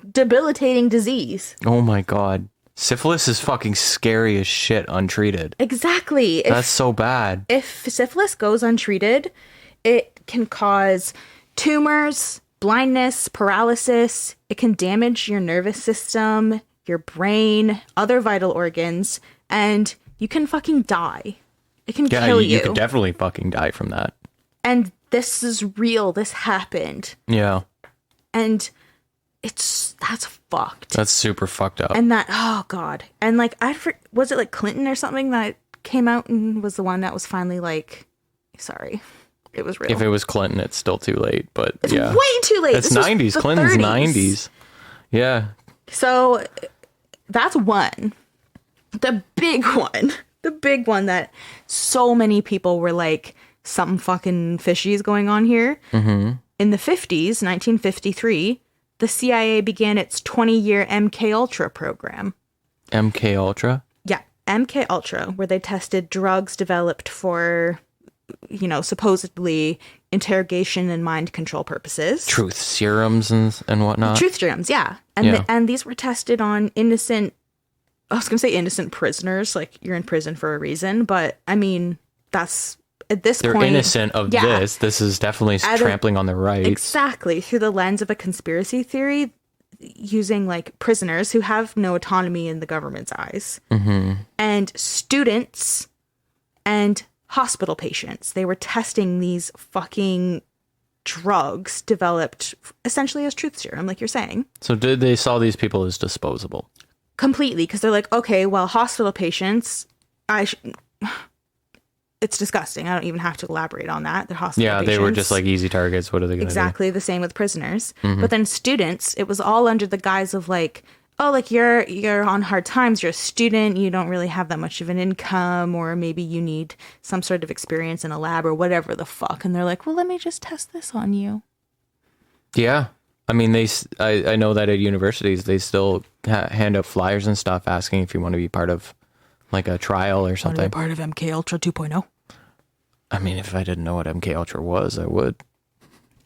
debilitating disease. Oh my god. Syphilis is fucking scary as shit untreated. Exactly. That's so bad. If syphilis goes untreated, it can cause tumors, blindness, paralysis. It can damage your nervous system, your brain, other vital organs, and you can fucking die. It can kill you. You could definitely fucking die from that. And this is real. This happened. Yeah. And that's fucked. That's super fucked up. And that, oh God. And like, was it like Clinton or something that came out and was the one that was finally like, sorry, it was real. If it was Clinton, it's still too late, but It's yeah. way too late. It's This was 90s. the Clinton's 30s. 90s. Yeah. So that's one. The big one that so many people were like, something fucking fishy is going on here. Mm-hmm. In the 50s, 1953, the CIA began its 20-year MK Ultra program. MK Ultra? Yeah, MK Ultra, where they tested drugs developed for, supposedly interrogation and mind control purposes. Truth serums and whatnot. Truth serums, yeah. And these were tested on innocent prisoners, like you're in prison for a reason. But I mean, that's at this point. They're innocent of this. This is definitely trampling on their rights. Exactly. Through the lens of a conspiracy theory, using like prisoners who have no autonomy in the government's eyes, and students and hospital patients. They were testing these fucking drugs developed essentially as truth serum, like you're saying. So did they saw these people as disposable? Completely, because they're like, okay, well, hospital patients, it's disgusting. I don't even have to elaborate on that. They're hospital patients. Yeah, they were just like easy targets. What are they going to do? Exactly the same with prisoners. But then students, it was all under the guise of like, oh, like you're on hard times. You're a student. You don't really have that much of an income, or maybe you need some sort of experience in a lab or whatever the fuck. And they're like, well, let me just test this on you. Yeah. I mean, I know that at universities, they still hand out flyers and stuff asking if you want to be part of like a trial or something. Part of MK Ultra 2.0. I mean, if I didn't know what MK Ultra was, I would.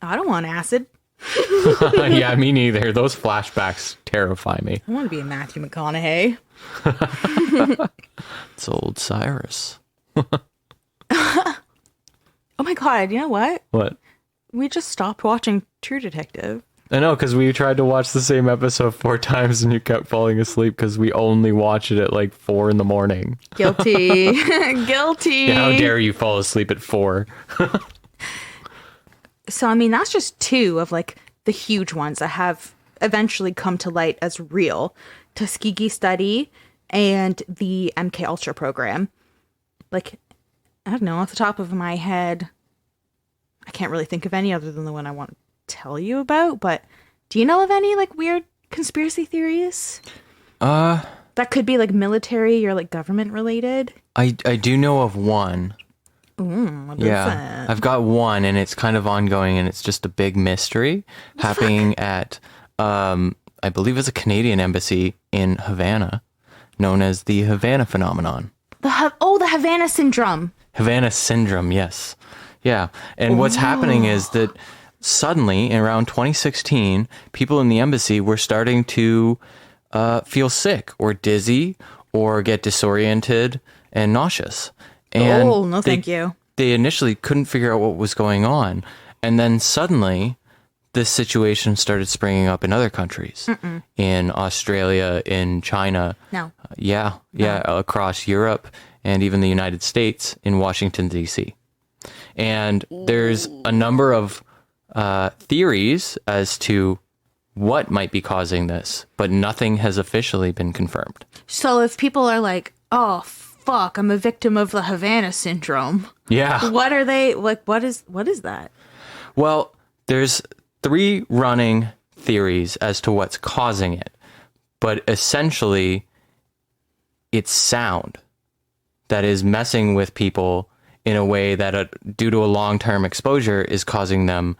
I don't want acid. Yeah, me neither. Those flashbacks terrify me. I want to be a Matthew McConaughey. It's old Cyrus. Oh my God, you know what? What? We just stopped watching True Detective. I know, because we tried to watch the same episode 4 times and you kept falling asleep because we only watched it at like 4 a.m. Guilty. Guilty. Yeah, how dare you fall asleep at 4? So, I mean, that's just 2 of like the huge ones that have eventually come to light as real. Tuskegee study and the MK Ultra program. Like, I don't know, off the top of my head, I can't really think of any other than the one I want to tell you about, but do you know of any like weird conspiracy theories? That could be like military or like government related. I do know of one. What is that? I've got one, and it's kind of ongoing, and it's just a big mystery happening at I believe it's a Canadian embassy in Havana, known as the Havana phenomenon. The Havana syndrome. Havana syndrome, yes. Yeah. And what's happening is that suddenly, around 2016, people in the embassy were starting to feel sick or dizzy or get disoriented and nauseous. And thank you. They initially couldn't figure out what was going on. And then suddenly, this situation started springing up in other countries. In Australia, in China. No. Across Europe and even the United States, in Washington, D.C. And there's a number of theories as to what might be causing this, but nothing has officially been confirmed. So if people are like, oh, fuck, I'm a victim of the Havana syndrome. Yeah. What are they, like, what is that? Well, there's 3 running theories as to what's causing it, but essentially it's sound that is messing with people in a way that, due to a long-term exposure, is causing them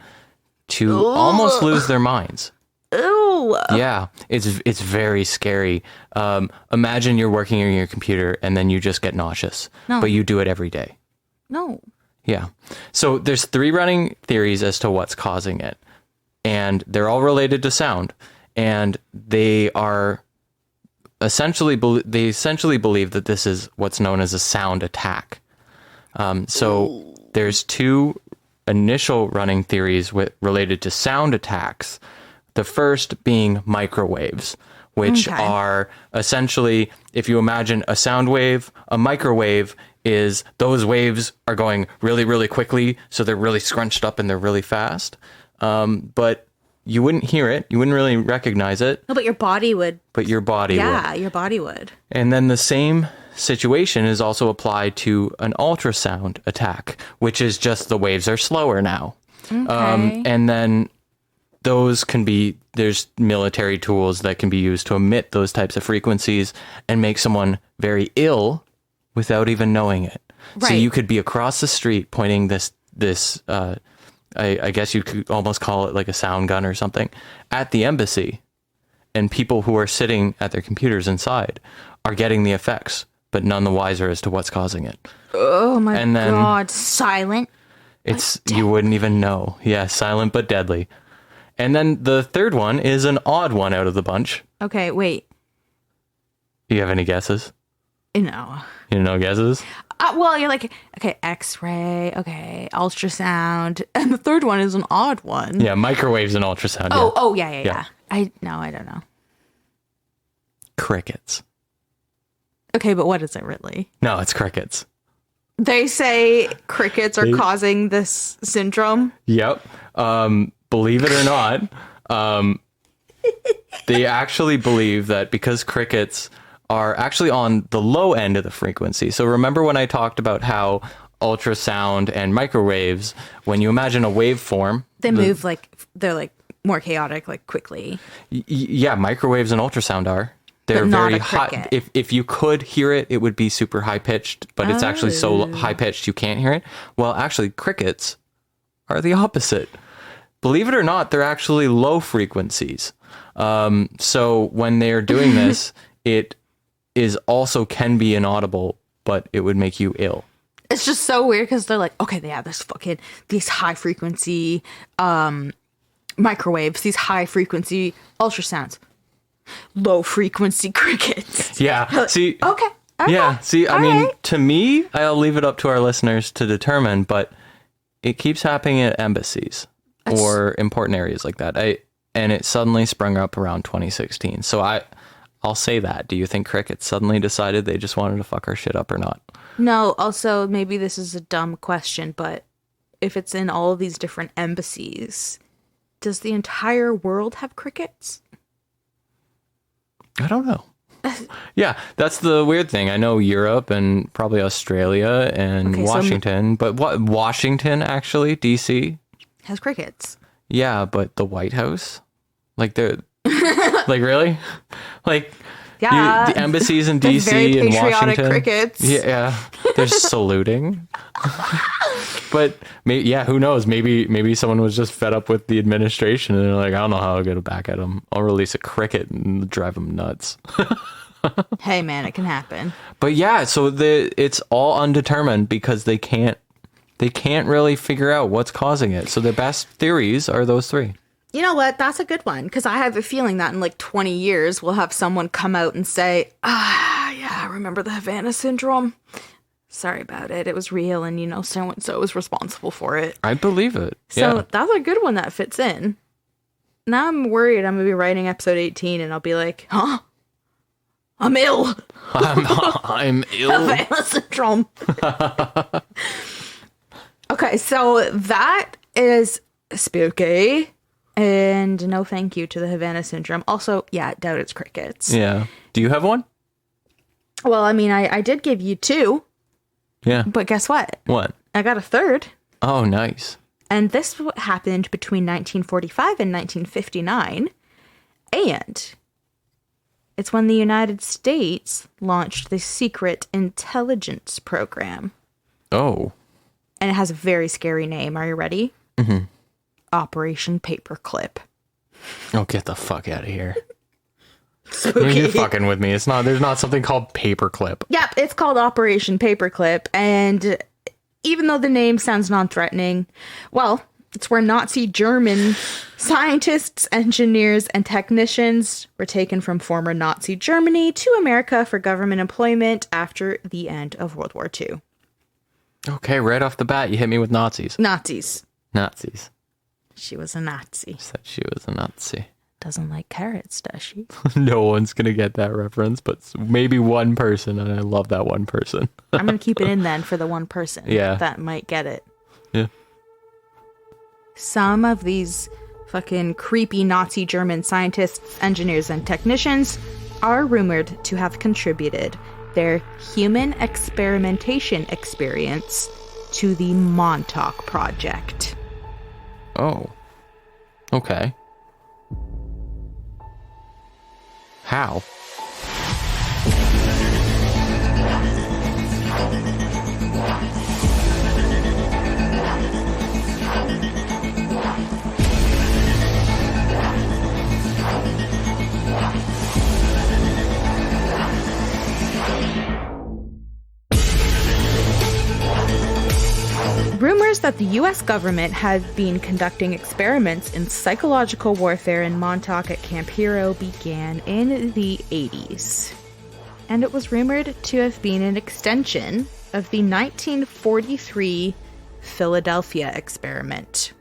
to almost lose their minds. Ooh. Yeah, it's very scary. Imagine you're working on your computer and then you just get nauseous, but you do it every day. No. Yeah. So there's 3 running theories as to what's causing it, and they're all related to sound, and they are essentially believe that this is what's known as a sound attack. So there's 2 initial running theories related to sound attacks. The first being microwaves, which are essentially, if you imagine a sound wave, a microwave is those waves are going really, really quickly, so they're really scrunched up and they're really fast. But you wouldn't hear it. You wouldn't really recognize it. No, but your body would. But your body would. Yeah, your body would. And then the same situation is also applied to an ultrasound attack, which is just the waves are slower now. Okay. And then those can be, there's military tools that can be used to emit those types of frequencies and make someone very ill without even knowing it. Right. So you could be across the street pointing this I guess you could almost call it like a sound gun or something, at the embassy, and people who are sitting at their computers inside are getting the effects, but none the wiser as to what's causing it. Oh my And then- God. Silent. You wouldn't even know. Yeah, silent but deadly. And then the third one is an odd one out of the bunch. Okay, wait. Do you have any guesses? No. You know guesses? Well, you're like, okay, X-ray, okay, ultrasound, and the third one is an odd one. Yeah, microwaves and ultrasound. Yeah. I don't know. Crickets. Okay, but what is it really? No, it's crickets. They say crickets are causing this syndrome. Yep. Believe it or not, they actually believe that because crickets are actually on the low end of the frequency. So remember when I talked about how ultrasound and microwaves, when you imagine a waveform, They move like, they're like more chaotic, like quickly. Yeah, microwaves and ultrasound are. They're But not very a high. cricket. If you could hear it, it would be super high pitched, but it's actually so high pitched you can't hear it. Well, actually, crickets are the opposite. Believe it or not, they're actually low frequencies. So when they're doing this, it is also can be inaudible, but it would make you ill. It's just so weird because they're like, okay, they have these high frequency microwaves, these high frequency ultrasounds, low frequency crickets. Yeah. See. Okay. Yeah. See, I All mean, right. to me, I'll leave it up to our listeners to determine, but it keeps happening at embassies or important areas like that. And it suddenly sprung up around 2016. So I'll say that. Do you think crickets suddenly decided they just wanted to fuck our shit up or not? No, also, maybe this is a dumb question, but if it's in all of these different embassies, does the entire world have crickets? I don't know. Yeah, that's the weird thing. I know Europe and probably Australia and Okay, so- Washington, but what Washington actually, DC? Has crickets. Yeah, but the White House? Like they're like really? Like Yeah. the embassies in There's very DC and patriotic Washington. crickets. Yeah, they're saluting. But who knows? Maybe someone was just fed up with the administration and they're like, I don't know how I'll get back at them. I'll release a cricket and drive them nuts. Hey, man, it can happen. But yeah, so it's all undetermined because they can't really figure out what's causing it. So the best theories are those three. You know what? That's a good one because I have a feeling that in like 20 years, we'll have someone come out and say, yeah, I remember the Havana syndrome. Sorry about it. It was real and, so-and-so was responsible for it. I believe it. So Yeah. that's a good one that fits in. Now I'm worried I'm going to be writing episode 18 and I'll be like, huh? I'm ill. I'm ill. Havana syndrome. Okay, so that is spooky. And no thank you to the Havana syndrome. Also, yeah, doubt it's crickets. Yeah. Do you have one? Well, I mean, I did give you two, Yeah. but guess what? What? I got a third. Oh, nice. And this happened between 1945 and 1959. And it's when the United States launched the Secret Intelligence Program. Oh. And it has a very scary name. Are you ready? Mm-hmm. Operation Paperclip. Oh, get the fuck out of here. Spooky. You're fucking with me. There's not something called paperclip. Yep, it's called Operation Paperclip, and even though the name sounds non-threatening, well, it's where Nazi German scientists, engineers, and technicians were taken from former Nazi Germany to America for government employment after the end of World War II. Okay, right off the bat, you hit me with Nazis. Nazis. Nazis. She was a Nazi. Said she was a Nazi. Doesn't like carrots, does she? No one's gonna get that reference, but maybe one person, and I love that one person. I'm going to keep it in then for the one person that might get it. Yeah. Some of these fucking creepy Nazi German scientists, engineers, and technicians are rumored to have contributed their human experimentation experience to the Montauk Project. Oh. Okay. How? Rumors that the U.S. government had been conducting experiments in psychological warfare in Montauk at Camp Hero began in the 80s. And it was rumored to have been an extension of the 1943 Philadelphia experiment.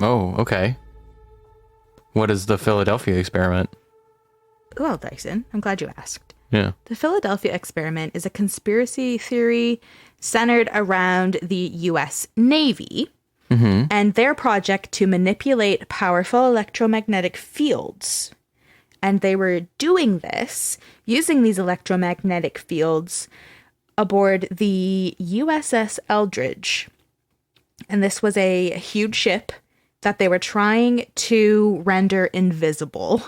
Oh, okay. What is the Philadelphia experiment? Well, Dyson, I'm glad you asked. Yeah. The Philadelphia experiment is a conspiracy theory centered around the U.S. Navy and their project to manipulate powerful electromagnetic fields. And they were doing this using these electromagnetic fields aboard the USS Eldridge. And this was a huge ship that they were trying to render invisible.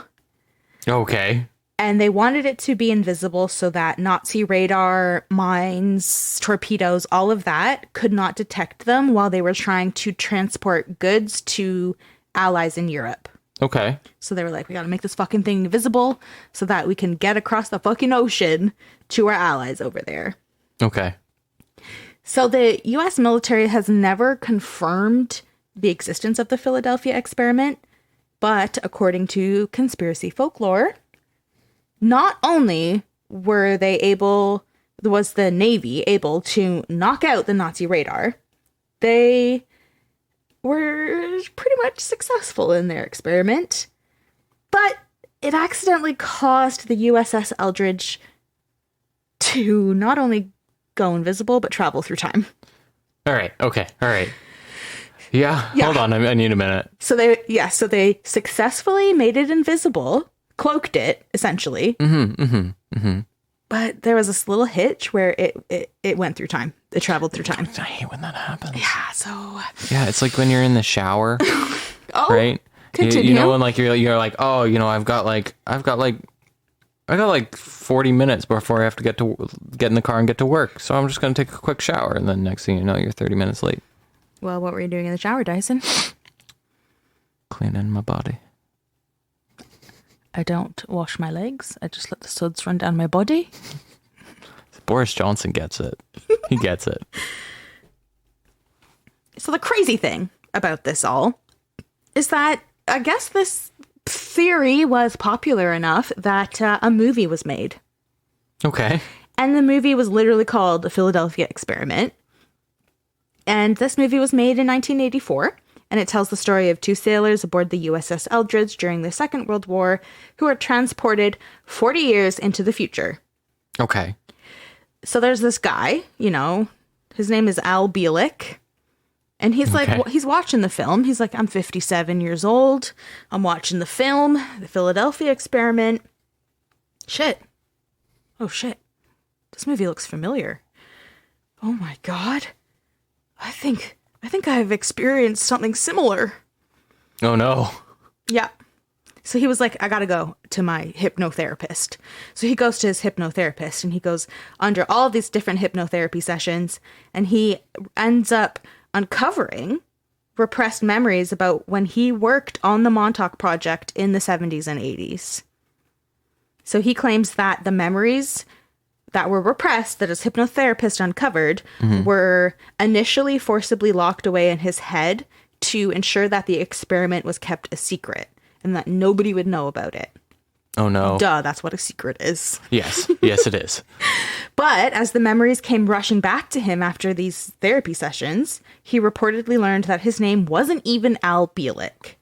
Okay. And they wanted it to be invisible so that Nazi radar, mines, torpedoes, all of that could not detect them while they were trying to transport goods to allies in Europe. Okay. So they were like, we gotta make this fucking thing invisible so that we can get across the fucking ocean to our allies over there. Okay. So the U.S. military has never confirmed the existence of the Philadelphia experiment, but according to conspiracy folklore, not only was the Navy able to knock out the Nazi radar, they were pretty much successful in their experiment, but it accidentally caused the USS Eldridge to not only go invisible, but travel through time. All right. Okay. All right. Yeah. Hold on. I need a minute. So they successfully made it invisible, cloaked it essentially. But there was this little hitch where it went through time. It traveled through time. I hate when that happens. Yeah. So Yeah, it's like when you're in the shower, right? Continue. You know when like you're like, oh, you know, I've got like 40 minutes before I have to get in the car and get to work. So I'm just gonna take a quick shower, and then next thing you know, you're 30 minutes late. Well, what were you doing in the shower, Dyson? Cleaning my body. I don't wash my legs. I just let the suds run down my body. Boris Johnson gets it. He gets it. So the crazy thing about this all is that I guess this theory was popular enough that a movie was made. Okay. And the movie was literally called The Philadelphia Experiment. And this movie was made in 1984. And it tells the story of two sailors aboard the USS Eldridge during the Second World War who are transported 40 years into the future. Okay. So there's this guy, you know, his name is Al Bielek. And he's like, he's watching the film. He's like, I'm 57 years old. I'm watching the film, The Philadelphia Experiment. Shit. Oh, shit. This movie looks familiar. Oh, my God. I think I've experienced something similar. Oh, no. Yeah. So he was like, I gotta go to my hypnotherapist. So he goes to his hypnotherapist and he goes under all of these different hypnotherapy sessions and he ends up uncovering repressed memories about when he worked on the Montauk project in the 70s and 80s. So he claims that the memories that were repressed that his hypnotherapist uncovered were initially forcibly locked away in his head to ensure that the experiment was kept a secret and that nobody would know about it. Oh, no. Duh, that's what a secret is. Yes. Yes, it is. But as the memories came rushing back to him after these therapy sessions, he reportedly learned that his name wasn't even Al Bielek.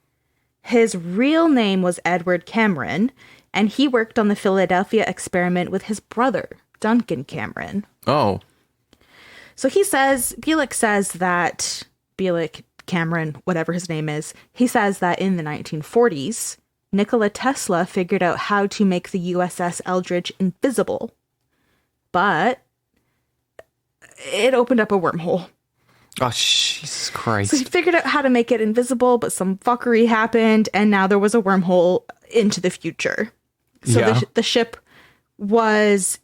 His real name was Edward Cameron, and he worked on the Philadelphia experiment with his brother, Duncan Cameron. Oh. So Bielek says that, Cameron, whatever his name is, he says that in the 1940s, Nikola Tesla figured out how to make the USS Eldridge invisible. But it opened up a wormhole. Oh, Jesus Christ. So he figured out how to make it invisible, but some fuckery happened, and now there was a wormhole into the future. So the ship was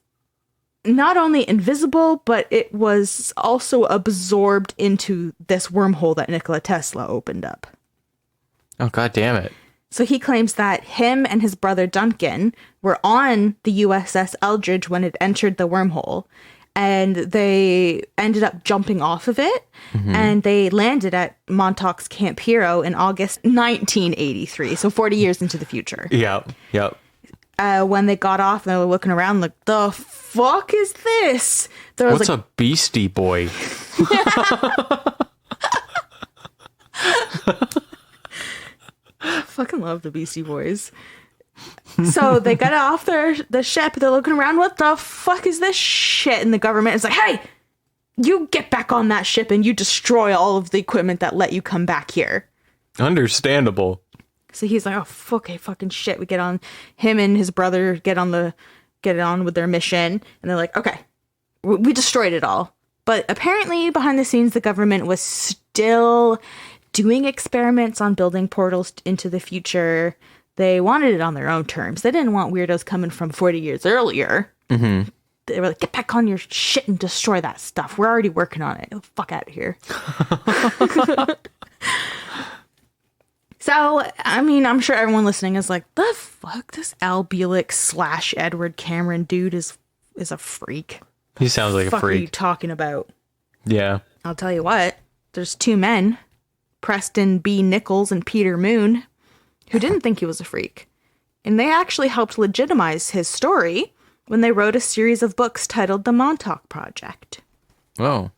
not only invisible, but it was also absorbed into this wormhole that Nikola Tesla opened up. Oh, God damn it. So he claims that him and his brother Duncan were on the USS Eldridge when it entered the wormhole, and they ended up jumping off of it, and they landed at Montauk's Camp Hero in August 1983, so 40 years into the future. Yep. When they got off, they were looking around like, the fuck is this? There was What's a Beastie Boy? I fucking love the Beastie Boys. So they got off the ship. They're looking around. What the fuck is this shit? And the government is like, hey, you get back on that ship and you destroy all of the equipment that let you come back here. Understandable. So he's like, oh, fucking shit. We get on, him and his brother get on with their mission. And they're like, okay, we destroyed it all. But apparently behind the scenes, the government was still doing experiments on building portals into the future. They wanted it on their own terms. They didn't want weirdos coming from 40 years earlier. Mm-hmm. They were like, get back on your shit and destroy that stuff. We're already working on it. Get the fuck out of here. So, I mean, I'm sure everyone listening is like, the fuck? This Al Bielek / Edward Cameron dude is a freak. He sounds like a freak. What are you freak. talking about? Yeah. I'll tell you what. There's two men, Preston B. Nichols and Peter Moon, who didn't think he was a freak. And they actually helped legitimize his story when they wrote a series of books titled The Montauk Project. Oh.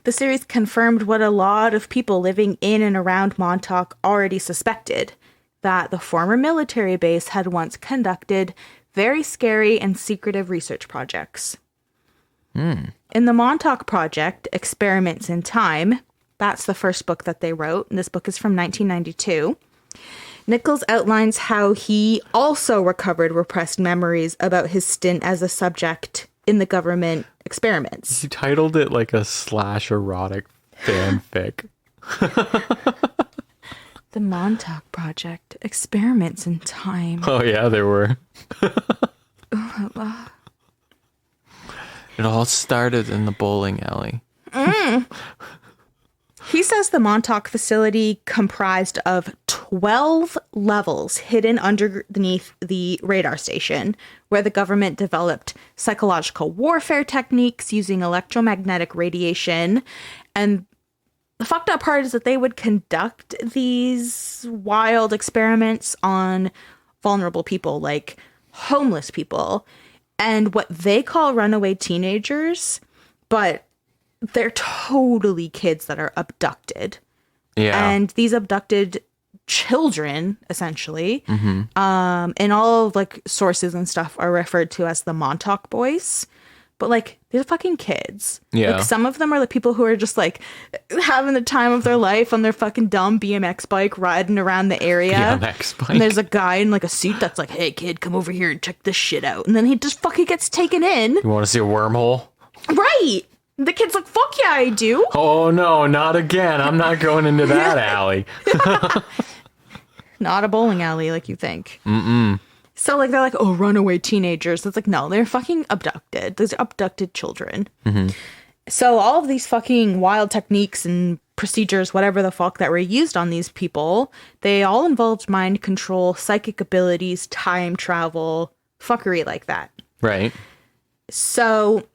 The series confirmed what a lot of people living in and around Montauk already suspected, that the former military base had once conducted very scary and secretive research projects. In the Montauk Project, Experiments in Time, that's the first book that they wrote, and this book is from 1992, Nichols outlines how he also recovered repressed memories about his stint as a subject in the government experiments. He titled it like a /erotic fanfic. The Montauk Project, Experiments in Time. Oh yeah, there were. It all started in the bowling alley. He says the Montauk facility comprised of 12 levels hidden underneath the radar station, where the government developed psychological warfare techniques using electromagnetic radiation. And the fucked up part is that they would conduct these wild experiments on vulnerable people, like homeless people, and what they call runaway teenagers, but they're totally kids that are abducted. Yeah. And these abducted children, essentially, and all of like sources and stuff are referred to as the Montauk Boys. But like, they're fucking kids. Yeah. Like, some of them are the people who are just like having the time of their life on their fucking dumb BMX bike riding around the area. BMX bike. And there's a guy in like a suit that's like, hey kid, come over here and check this shit out. And then he just fucking gets taken in. You want to see a wormhole? Right. The kid's like, fuck yeah, I do. Oh no, not again. I'm not going into that alley. Not a bowling alley like you think. So like, they're like, oh, runaway teenagers. It's like, no, they're fucking abducted. These are abducted children. So all of these fucking wild techniques and procedures, whatever the fuck that were used on these people, they all involved mind control, psychic abilities, time travel, fuckery like that. Right. So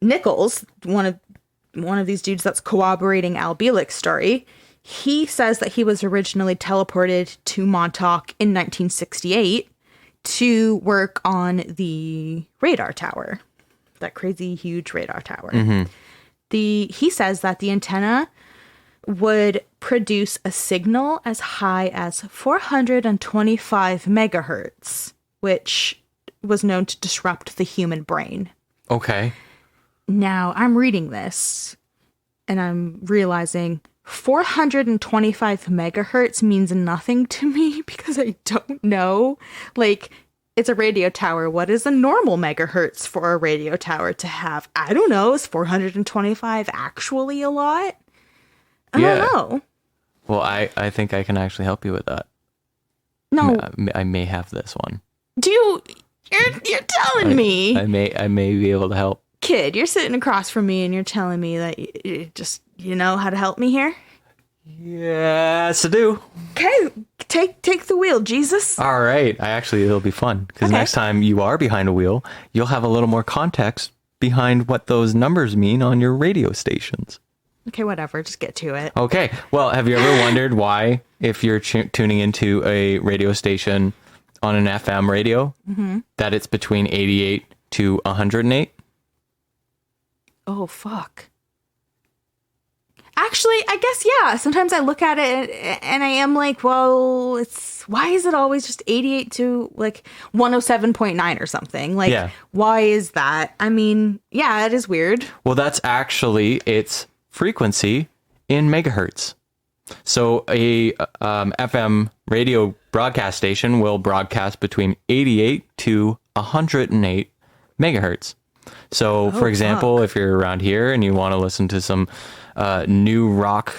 Nichols, one of these dudes that's corroborating Al Bielek's story, he says that he was originally teleported to Montauk in 1968 to work on the radar tower, that crazy huge radar tower. He says that the antenna would produce a signal as high as 425 megahertz, which was known to disrupt the human brain. Okay. Now, I'm reading this, and I'm realizing 425 megahertz means nothing to me because I don't know. Like, it's a radio tower. What is a normal megahertz for a radio tower to have? I don't know. Is 425 actually a lot? I don't know. Well, I think I can actually help you with that. No. I may have this one. You're telling me. I may be able to help. Kid, you're sitting across from me and you're telling me that you know how to help me here? Yes, I do. Okay, take the wheel, Jesus. All right. It'll be fun because next time you are behind a wheel, you'll have a little more context behind what those numbers mean on your radio stations. Okay, whatever. Just get to it. Okay. Well, have you ever wondered why, if you're tuning into a radio station on an FM radio, that it's between 88 to 108? Oh, fuck. Actually, I guess, yeah. Sometimes I look at it and I am like, well, why is it always just 88 to like 107.9 or something? Like, why is that? I mean, yeah, it is weird. Well, that's actually its frequency in megahertz. So a FM radio broadcast station will broadcast between 88 to 108 megahertz. So, for example, if you're around here and you want to listen to some new rock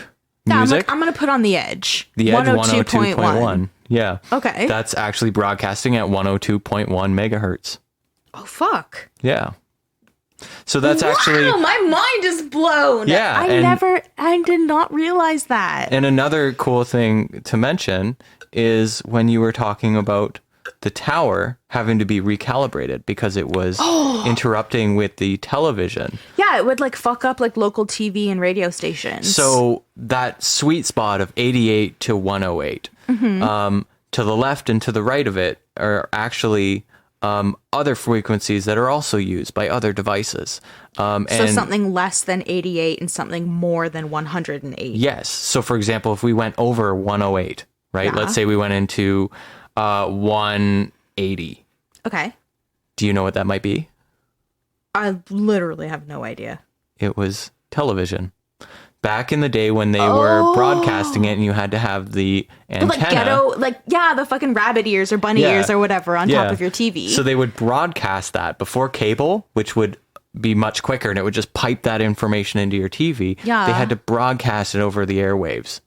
music, I'm going to put on The Edge. The Edge 102.1. Yeah. Okay. That's actually broadcasting at 102.1 megahertz. Oh, fuck. Yeah. So that's actually... Wow, my mind is blown. Yeah. I did not realize that. And another cool thing to mention is when you were talking about the tower having to be recalibrated because it was interrupting with the television. Yeah, it would like fuck up like local TV and radio stations. So that sweet spot of 88 to 108, to the left and to the right of it are actually other frequencies that are also used by other devices. So something less than 88 and something more than 108. Yes. So for example, if we went over 108, right? Yeah. Let's say we went into 180. Okay. Do you know what that might be? I literally have no idea. It was television. Back in the day when they were broadcasting it and you had to have the antenna. But like ghetto, the fucking rabbit ears or bunny ears or whatever on top of your TV. So they would broadcast that before cable, which would be much quicker and it would just pipe that information into your TV. Yeah. They had to broadcast it over the airwaves.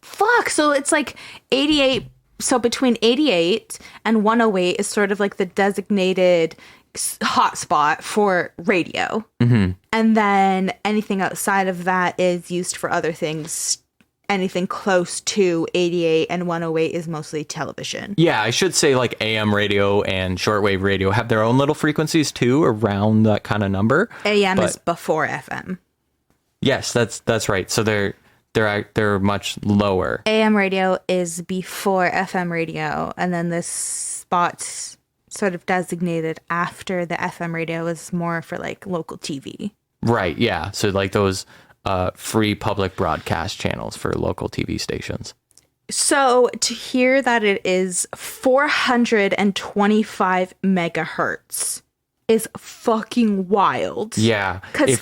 Fuck. So it's like 88. So between 88 and 108 is sort of like the designated hotspot for radio. Mm-hmm. And then anything outside of that is used for other things. Anything close to 88 and 108 is mostly television. Yeah, I should say like AM radio and shortwave radio have their own little frequencies too around that kind of number. AM is before FM. Yes, that's right. So they're much lower. AM radio is before FM radio, and then this spot sort of designated after the FM radio is more for like local TV. Right, yeah. So like those free public broadcast channels for local TV stations. So to hear that it is 425 megahertz is fucking wild. Yeah. Because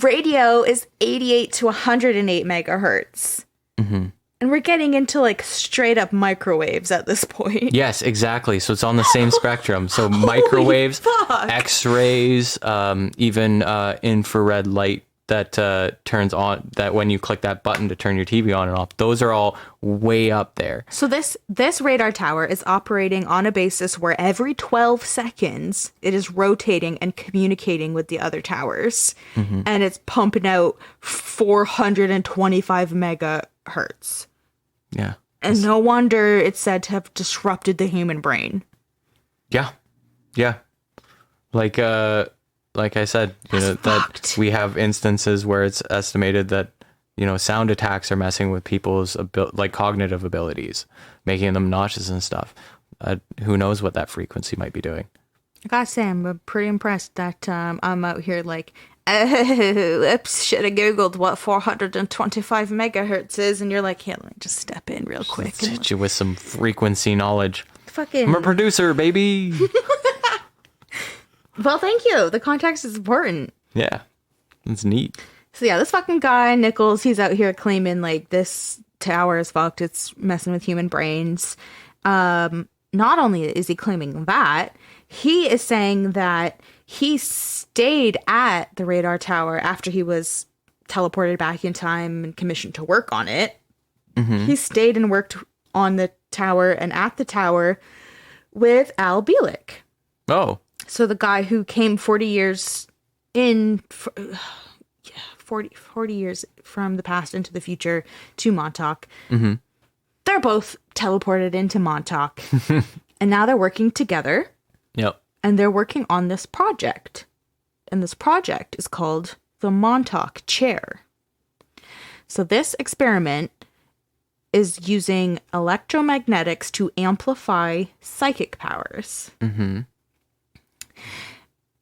radio is 88 to 108 megahertz. Mm-hmm. And we're getting into like straight up microwaves at this point. Yes, exactly. So it's on the same spectrum. So microwaves, X-rays, even infrared light that turns on, that when you click that button to turn your TV on and off, those are all way up there. So this radar tower is operating on a basis where every 12 seconds it is rotating and communicating with the other towers. Mm-hmm. And it's pumping out 425 megahertz. Yeah. And no wonder it's said to have disrupted the human brain. Yeah. Yeah. Like I said, that we have instances where it's estimated that, sound attacks are messing with people's cognitive abilities, making them nauseous and stuff. Who knows what that frequency might be doing? I gotta say, I'm pretty impressed that I'm out here like, oops, should have Googled what 425 megahertz is. And you're like, here, let me just step in real quick. Let's hit you with some frequency knowledge. I'm a producer, baby. Well, thank you. The context is important. Yeah, it's neat. So yeah, this fucking guy, Nichols, he's out here claiming like this tower is fucked. It's messing with human brains. Not only is he claiming that, he is saying that he stayed at the radar tower after he was teleported back in time and commissioned to work on it. Mm-hmm. He stayed and worked on the tower and at the tower with Al Bielek. Oh. So the guy who came 40 years from the past into the future to Montauk. Mm-hmm. They're both teleported into Montauk. And now they're working together. Yep. And they're working on this project. And this project is called the Montauk chair. So this experiment is using electromagnetics to amplify psychic powers. Mm-hmm.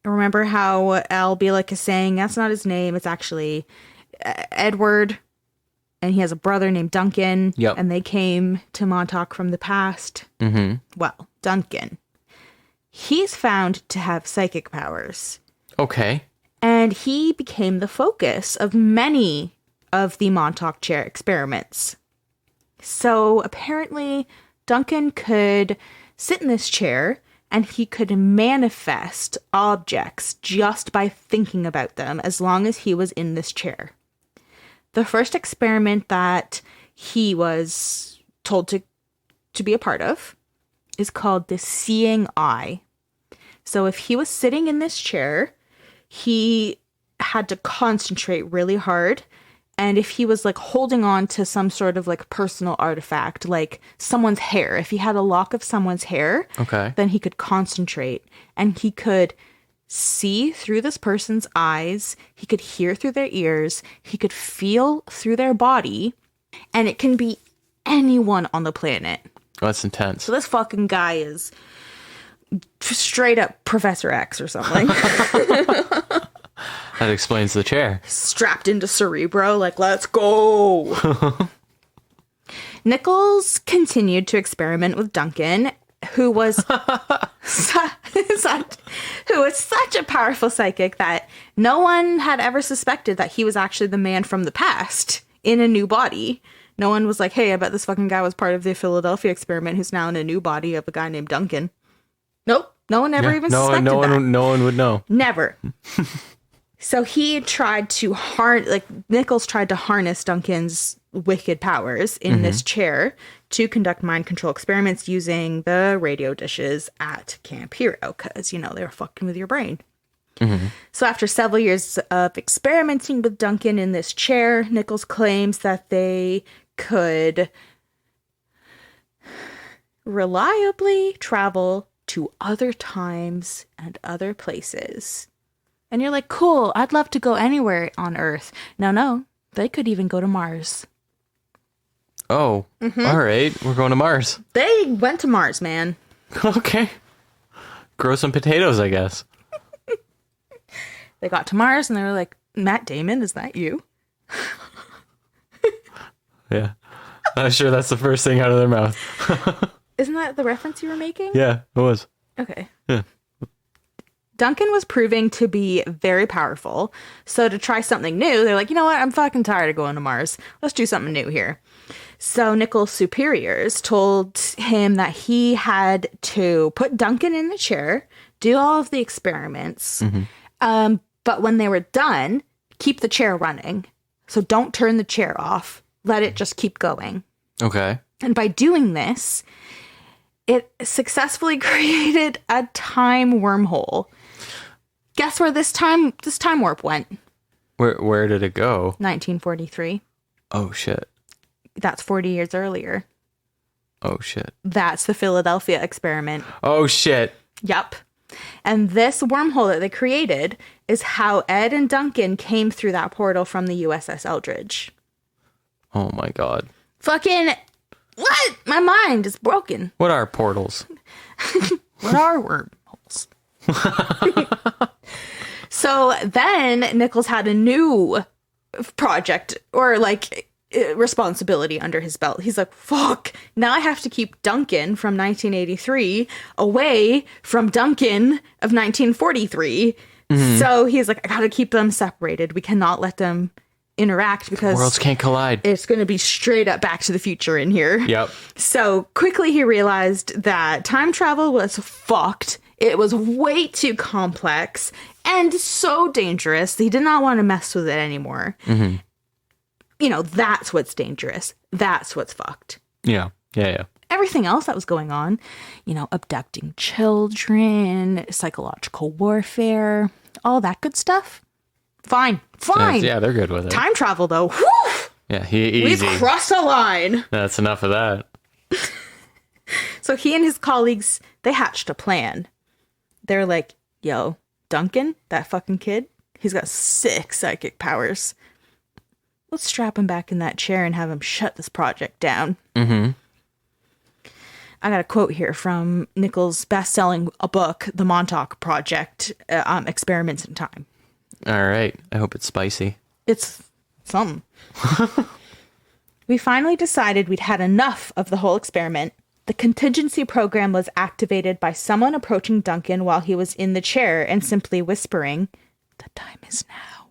Remember how Al Bielek is saying that's not his name, it's actually Edward, and he has a brother named Duncan, Yep. and they came to Montauk from the past. Mm-hmm. Well, Duncan, he's found to have psychic powers. Okay. And he became the focus of many of the Montauk chair experiments. So apparently Duncan could sit in this chair and he could manifest objects just by thinking about them as long as he was in this chair. The first experiment that he was told to be a part of is called the seeing eye. So if he was sitting in this chair, he had to concentrate really hard. And if he was like holding on to some sort of like personal artifact, like someone's hair, if he had a lock of someone's hair, Okay. then he could concentrate and he could see through this person's eyes. He could hear through their ears. He could feel through their body. And it can be anyone on the planet. Oh, that's intense. So this fucking guy is straight up Professor X or something. That explains the chair. Strapped into Cerebro, like, let's go. Nichols continued to experiment with Duncan, who was such a powerful psychic that no one had ever suspected that he was actually the man from the past in a new body. No one was like, hey, I bet this fucking guy was part of the Philadelphia experiment who's now in a new body of a guy named Duncan. Nope. No one ever even suspected that. No one would know. Never. So he tried to Nichols tried to harness Duncan's wicked powers in this chair to conduct mind control experiments using the radio dishes at Camp Hero because, they were fucking with your brain. Mm-hmm. So after several years of experimenting with Duncan in this chair, Nichols claims that they could reliably travel to other times and other places. And you're like, cool, I'd love to go anywhere on Earth. No, they could even go to Mars. Oh, all right. We're going to Mars. They went to Mars, man. Okay. Grow some potatoes, I guess. They got to Mars and they were like, Matt Damon, is that you? Yeah. I'm sure that's the first thing out of their mouth. Isn't that the reference you were making? Yeah, it was. Okay. Yeah. Duncan was proving to be very powerful. So to try something new, they're like, you know what? I'm fucking tired of going to Mars. Let's do something new here. So Nichols' superiors told him that he had to put Duncan in the chair, do all of the experiments. But when they were done, keep the chair running. So don't turn the chair off. Let it just keep going. Okay. And by doing this, it successfully created a time wormhole. Guess where this time warp went? Where did it go? 1943. Oh shit. That's 40 years earlier. Oh shit. That's the Philadelphia experiment. Oh shit. Yup. And this wormhole that they created is how Ed and Duncan came through that portal from the USS Eldridge. Oh my god. Fucking what? My mind is broken. What are portals? What are wormholes? So then Nichols had a new project or responsibility under his belt. He's like, fuck, now I have to keep Duncan from 1983 away from Duncan of 1943. So he's like, I gotta keep them separated. We cannot let them interact because Worlds can't collide. it's going to be straight up Back to the Future in here. Yep. So quickly he realized that time travel was fucked. It was way too complex and so dangerous. He did not want to mess with it anymore. That's what's dangerous. That's what's fucked. Yeah. Everything else that was going on, abducting children, psychological warfare, all that good stuff. Fine. Yeah, they're good with it. Time travel, though. Whew! Yeah, easy. We've crossed a line. That's enough of that. So he and his colleagues, they hatched a plan. They're like, yo, Duncan, that fucking kid, he's got sick psychic powers. Let's strap him back in that chair and have him shut this project down. Mm-hmm. I got a quote here from Nichols' best-selling book, The Montauk Project, Experiments in Time. All right. I hope it's spicy. It's something. We finally decided we'd had enough of the whole experiment. The contingency program was activated by someone approaching Duncan while he was in the chair and simply whispering, "The time is now."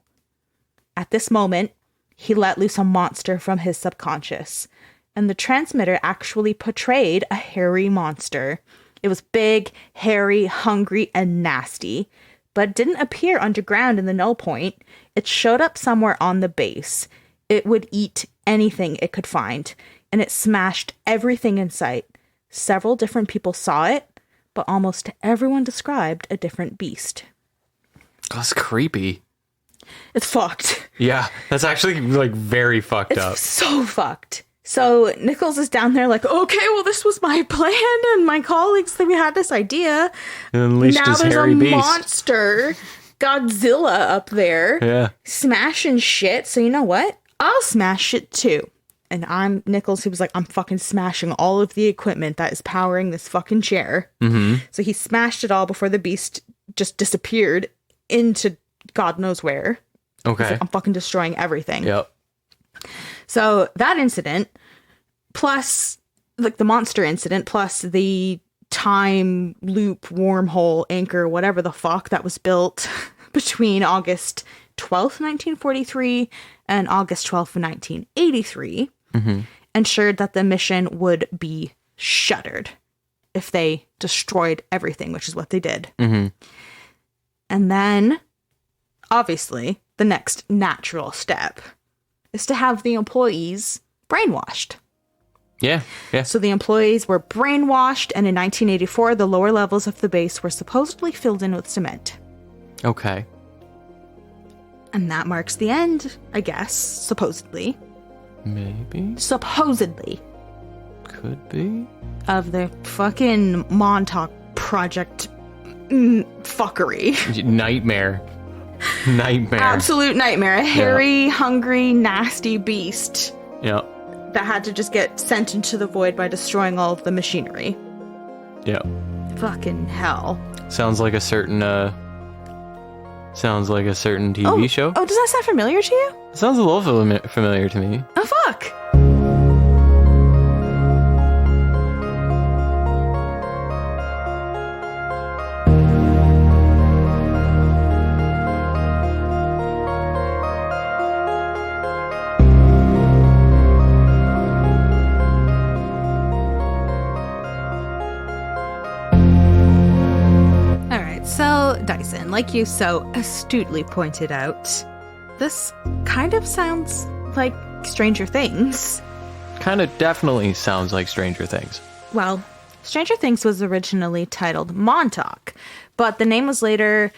At this moment, he let loose a monster from his subconscious, and the transmitter actually portrayed a hairy monster. It was big, hairy, hungry, and nasty, but didn't appear underground in the null point. It showed up somewhere on the base. It would eat anything it could find, and it smashed everything in sight. Several different people saw it, but almost everyone described a different beast. That's creepy. It's fucked. Yeah, that's actually like very fucked up. It's so fucked. So Nichols is down there like, okay, well, this was my plan, and my colleagues that we had this idea. And unleashed Now his there's hairy a beast. monster, Godzilla up there, Yeah. smashing shit. So you know what? I'll smash shit too. And I'm Nichols, who was like, I'm fucking smashing all of the equipment that is powering this fucking chair. Mm-hmm. So he smashed it all before the beast just disappeared into God knows where. Okay. He's like, I'm fucking destroying everything. Yep. So that incident, plus like the monster incident, plus the time loop wormhole anchor, whatever the fuck that was built between August 12th, 1943 and August 12th, 1983, ensured that the mission would be shuttered if they destroyed everything, which is what they did. Mm-hmm. And then, obviously, the next natural step is to have the employees brainwashed. Yeah. Yeah. So the employees were brainwashed, and in 1984, the lower levels of the base were supposedly filled in with cement. Okay. And that marks the end, I guess, supposedly. Maybe. Supposedly. Could be. Of the fucking Montauk Project fuckery. Nightmare. Nightmare. Absolute nightmare. A hairy, hungry, nasty beast Yep. that had to just get sent into the void by destroying all of the machinery. Yep. Fucking hell. Sounds like a certain TV show. Oh, does that sound familiar to you? Sounds a little familiar to me. Oh, fuck. So, Dyson, like you so astutely pointed out, this kind of sounds like Stranger Things. Kind of definitely sounds like Stranger Things. Well, Stranger Things was originally titled Montauk, but the name was later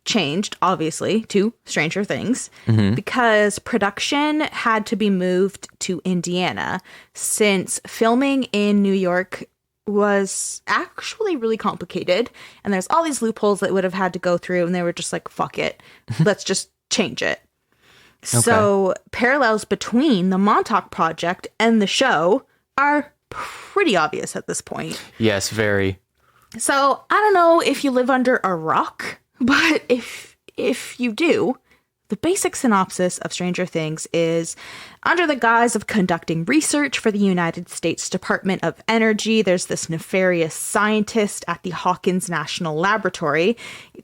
changed, obviously, to Stranger Things because production had to be moved to Indiana since filming in New York was actually really complicated, and there's all these loopholes that would have had to go through, and they were just like, fuck it, let's just change it. Okay. So parallels between the Montauk Project and the show are pretty obvious at this point. Yes, very. So I don't know if you live under a rock, but if you do, the basic synopsis of Stranger Things is, under the guise of conducting research for the United States Department of Energy, there's this nefarious scientist at the Hawkins National Laboratory.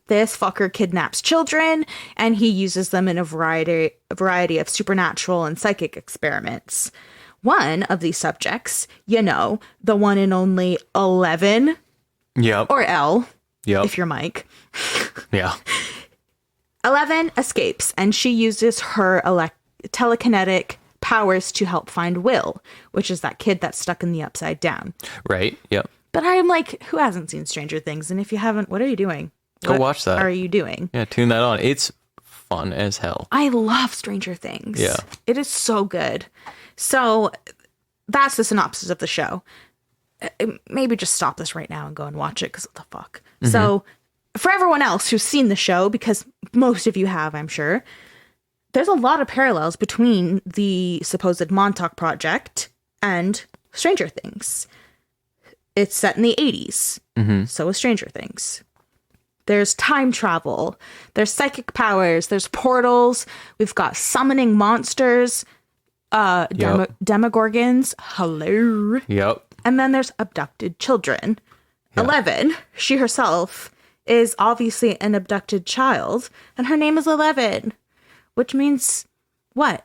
This fucker kidnaps children, and he uses them in a variety of supernatural and psychic experiments. One of these subjects, you know, the one and only 11, Yep. or L, Yep. if you're Mike. Yeah. 11 escapes, and she uses her telekinetic powers to help find Will, which is that kid that's stuck in the Upside Down. Right. Yep. But I'm like, who hasn't seen Stranger Things? And if you haven't, what are you doing? Go watch that. What are you doing? Yeah, tune that on. It's fun as hell. I love Stranger Things. Yeah. It is so good. So that's the synopsis of the show. Maybe just stop this right now and go and watch it, because what the fuck? So for everyone else who's seen the show, because most of you have, I'm sure, there's a lot of parallels between the supposed Montauk Project and Stranger Things. It's set in the 80s. So is Stranger Things. There's time travel. There's psychic powers. There's portals. We've got summoning monsters. Demogorgons. Hello. Yep. And then there's abducted children. Yeah. 11, she herself is obviously an abducted child, and her name is 11, which means what?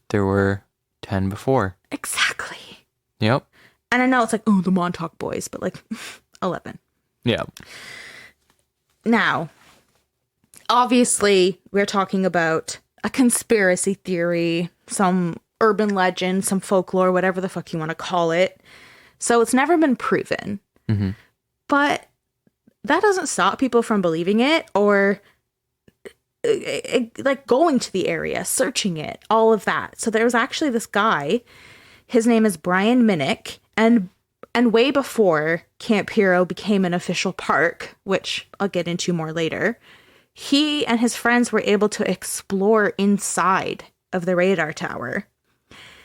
There were 10 before. Exactly. Yep. And I know it's like, oh, the Montauk boys, but like 11. Yeah. Now, obviously, we're talking about a conspiracy theory, some urban legend, some folklore, whatever the fuck you want to call it. So it's never been proven. But that doesn't stop people from believing it or like going to the area, searching it, all of that. So there was actually this guy, his name is Brian Minnick, and way before Camp Hero became an official park, which I'll get into more later, he and his friends were able to explore inside of the radar tower.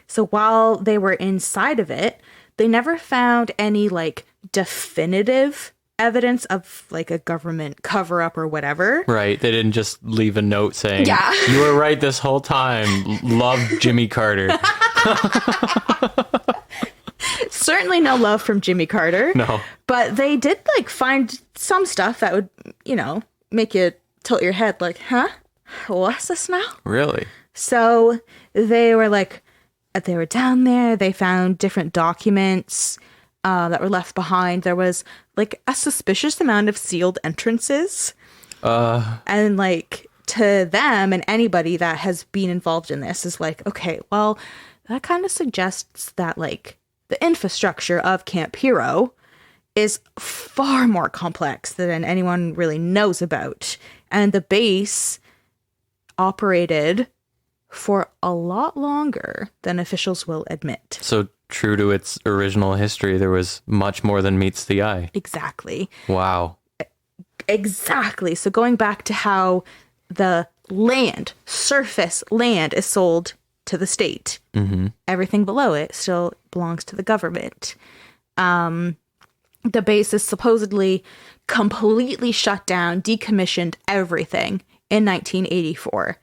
So while they were inside of it, they never found any like definitive evidence of like a government cover up or whatever. Right. They didn't just leave a note saying, yeah, you were right this whole time. Love, Jimmy Carter. Certainly no love from Jimmy Carter. No. But they did like find some stuff that would, you know, make you tilt your head like, huh? What's this now? Really? So they were like, they were down there. They found different documents that were left behind. There was like a suspicious amount of sealed entrances. And like to them and anybody that has been involved in this is like, okay, well, that kind of suggests that like the infrastructure of Camp Hero is far more complex than anyone really knows about. And the base operated for a lot longer than officials will admit. So true to its original history, there was much more than meets the eye. Exactly. Wow. Exactly. So going back to how the land, surface land, is sold to the state. Everything below it still belongs to the government. The base is supposedly completely shut down, decommissioned everything in 1984.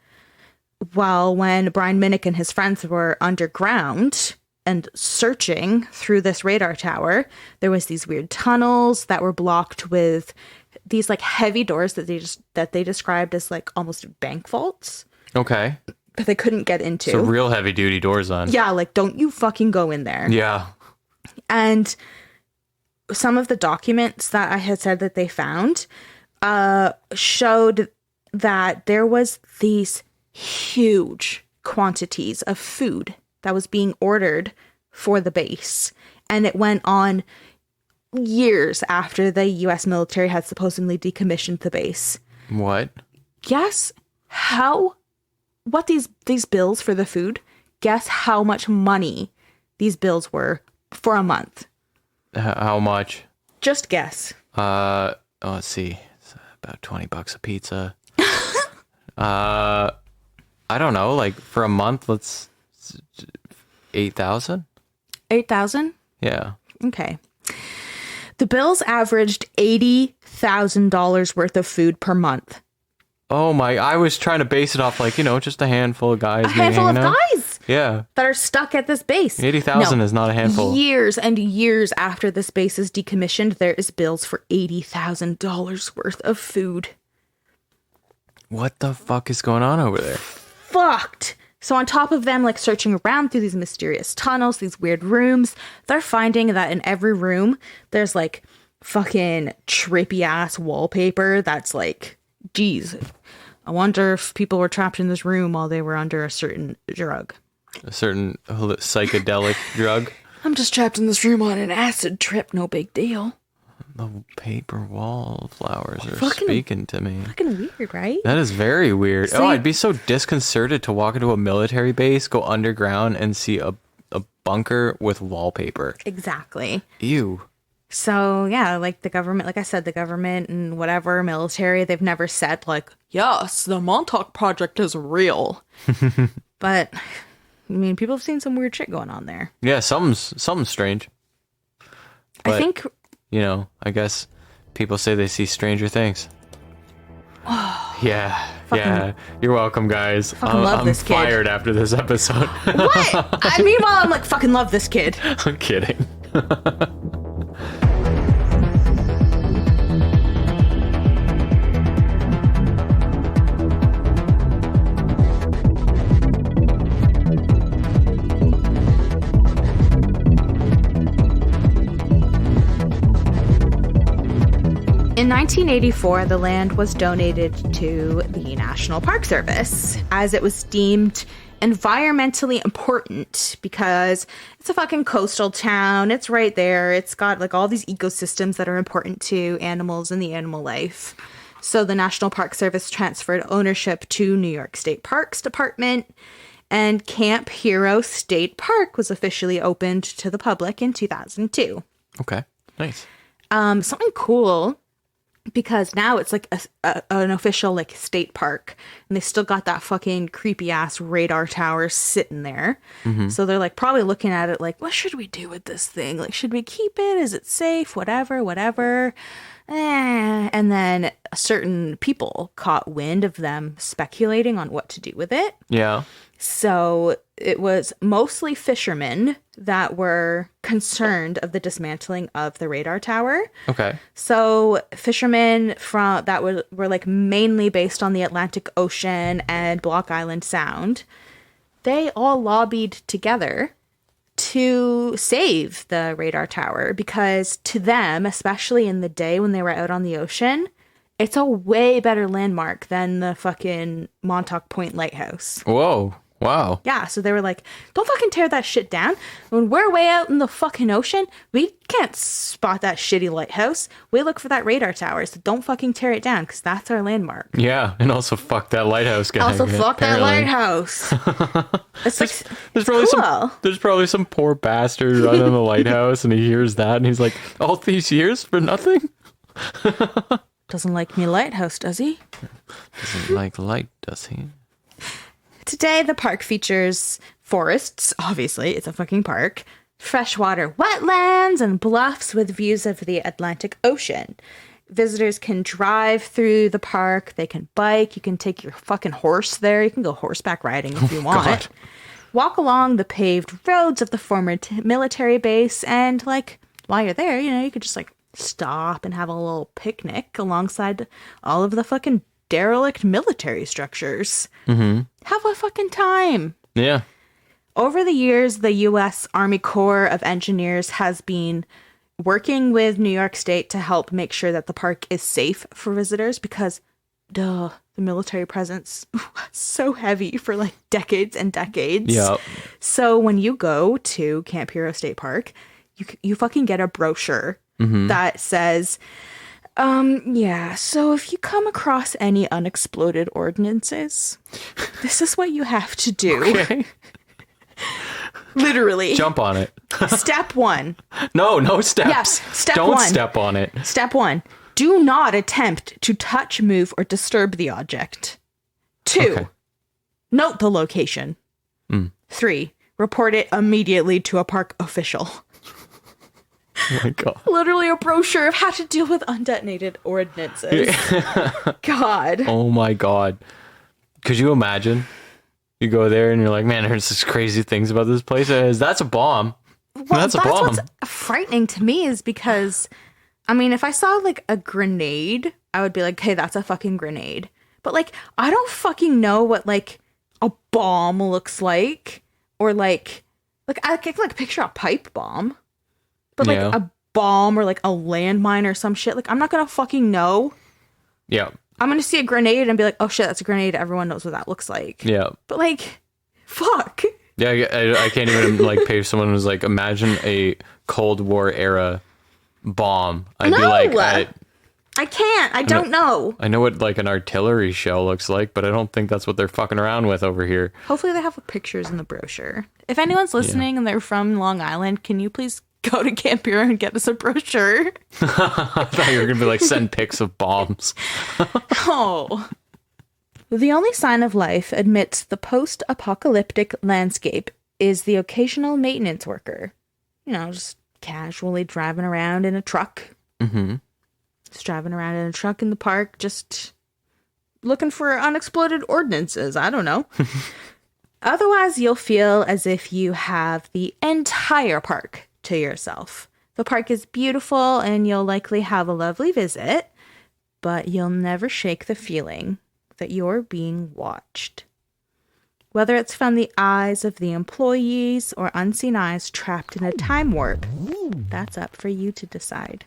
While when Brian Minnick and his friends were underground and searching through this radar tower, there was these weird tunnels that were blocked with these like heavy doors that they described as like almost bank vaults. Okay. That they couldn't get into. So real heavy duty doors on. Yeah, like don't you fucking go in there. Yeah. And some of the documents that I had said that they found showed that there was these huge quantities of food that was being ordered for the base. And it went on years after the U.S. military had supposedly decommissioned the base. What? Guess what these bills for the food, guess how much money these bills were for a month. How much? Just guess. Let's see. It's about $20 a pizza. I don't know, like for a month, let's 8,000? 8,000? Yeah. Okay. The bills averaged $80,000 worth of food per month. Oh my, I was trying to base it off like, you know, just a handful of guys. A handful of guys? Yeah. That are stuck at this base. 80,000 is not a handful. Years and years after this base is decommissioned, there is bills for $80,000 worth of food. What the fuck is going on over there? Fucked. So on top of them, like searching around through these mysterious tunnels, these weird rooms, they're finding that in every room, there's like fucking trippy ass wallpaper that's like, geez, I wonder if people were trapped in this room while they were under a certain drug. A certain psychedelic drug? I'm just trapped in this room on an acid trip, no big deal. The paper wallflowers are speaking to me. Fucking weird, right? That is very weird. So I'd be so disconcerted to walk into a military base, go underground, and see a bunker with wallpaper. Exactly. Ew. So, yeah, like the government, like I said, the government and whatever, military, they've never said, like, yes, the Montauk project is real. But, I mean, people have seen some weird shit going on there. Yeah, something's strange. But, I think... You know, I guess people say they see stranger things. Yeah. You're welcome, guys. Love this kid. I'm fired after this episode. What? Meanwhile, I'm like, fucking love this kid. I'm kidding. In 1984, the land was donated to the National Park Service as it was deemed environmentally important because it's a fucking coastal town. It's right there. It's got like all these ecosystems that are important to animals and the animal life. So the National Park Service transferred ownership to New York State Parks Department, and Camp Hero State Park was officially opened to the public in 2002. Okay, nice. Something cool, because now it's like an official like state park, and they still got that fucking creepy ass radar tower sitting there. So they're like probably looking at it like, what should we do with this thing? Like, should we keep it? Is it safe? Whatever. And then certain people caught wind of them speculating on what to do with it. Yeah. So it was mostly fishermen that were concerned of the dismantling of the radar tower. Okay. So fishermen from that were like mainly based on the Atlantic Ocean and Block Island Sound, they all lobbied together to save the radar tower because to them, especially in the day when they were out on the ocean, it's a way better landmark than the fucking Montauk Point Lighthouse. Whoa. Wow. Yeah, so they were like, don't fucking tear that shit down. When we're way out in the fucking ocean, we can't spot that shitty lighthouse. We look for that radar tower, so don't fucking tear it down, because that's our landmark. Yeah, and also fuck that lighthouse guy. Also fuck that lighthouse. It's like, there's probably some poor bastard running on the lighthouse, and he hears that, and he's like, all these years for nothing? Doesn't like me lighthouse, does he? Doesn't like light, does he? Today, the park features forests, obviously, it's a fucking park, freshwater wetlands, and bluffs with views of the Atlantic Ocean. Visitors can drive through the park, they can bike, you can take your fucking horse there, you can go horseback riding if you want. God. Walk along the paved roads of the former military base, and, like, while you're there, you know, you could just, like, stop and have a little picnic alongside all of the fucking derelict military structures. Have a fucking time. Yeah. Over the years, the U.S. Army Corps of Engineers has been working with New York State to help make sure that the park is safe for visitors because, the military presence was so heavy for like decades and decades. Yep. So when you go to Camp Hero State Park, you fucking get a brochure that says, yeah, so if you come across any unexploded ordnances, this is what you have to do. Okay. Literally. Jump on it. Step 1. No steps. Yes, step Don't 1. step on it. Step 1. Do not attempt to touch, move, or disturb the object. 2. Okay. Note the location. 3. Report it immediately to a park official. Oh my God. Literally a brochure of how to deal with undetonated ordnances. God. Oh my God. Could you imagine? You go there and you're like, man, there's this crazy things about this place. That's a bomb. Well, that's a bomb. What's frightening to me is because, I mean, if I saw like a grenade, I would be like, hey, that's a fucking grenade. But like, I don't fucking know what like a bomb looks like, or like I can like picture a pipe bomb, but like a bomb or like a landmine or some shit. Like, I'm not gonna fucking know. Yeah. I'm gonna see a grenade and be like, oh shit, that's a grenade. Everyone knows what that looks like. Yeah. But like, fuck. Yeah, I can't even like pay someone who's like, imagine a Cold War era bomb. I'd be like, I can't. I don't know. I know what like an artillery shell looks like, but I don't think that's what they're fucking around with over here. Hopefully they have pictures in the brochure. If anyone's listening and they're from Long Island, can you please go to Camp Hero and get us a brochure. I thought you were going to be like, send pics of bombs. Oh. The only sign of life amidst the post-apocalyptic landscape is the occasional maintenance worker. You know, just casually driving around in a truck. Mm-hmm. Just driving around in a truck in the park, just looking for unexploded ordnances. I don't know. Otherwise, you'll feel as if you have the entire park to yourself. The park is beautiful and you'll likely have a lovely visit, but you'll never shake the feeling that you're being watched. Whether it's from the eyes of the employees or unseen eyes trapped in a time warp, that's up for you to decide.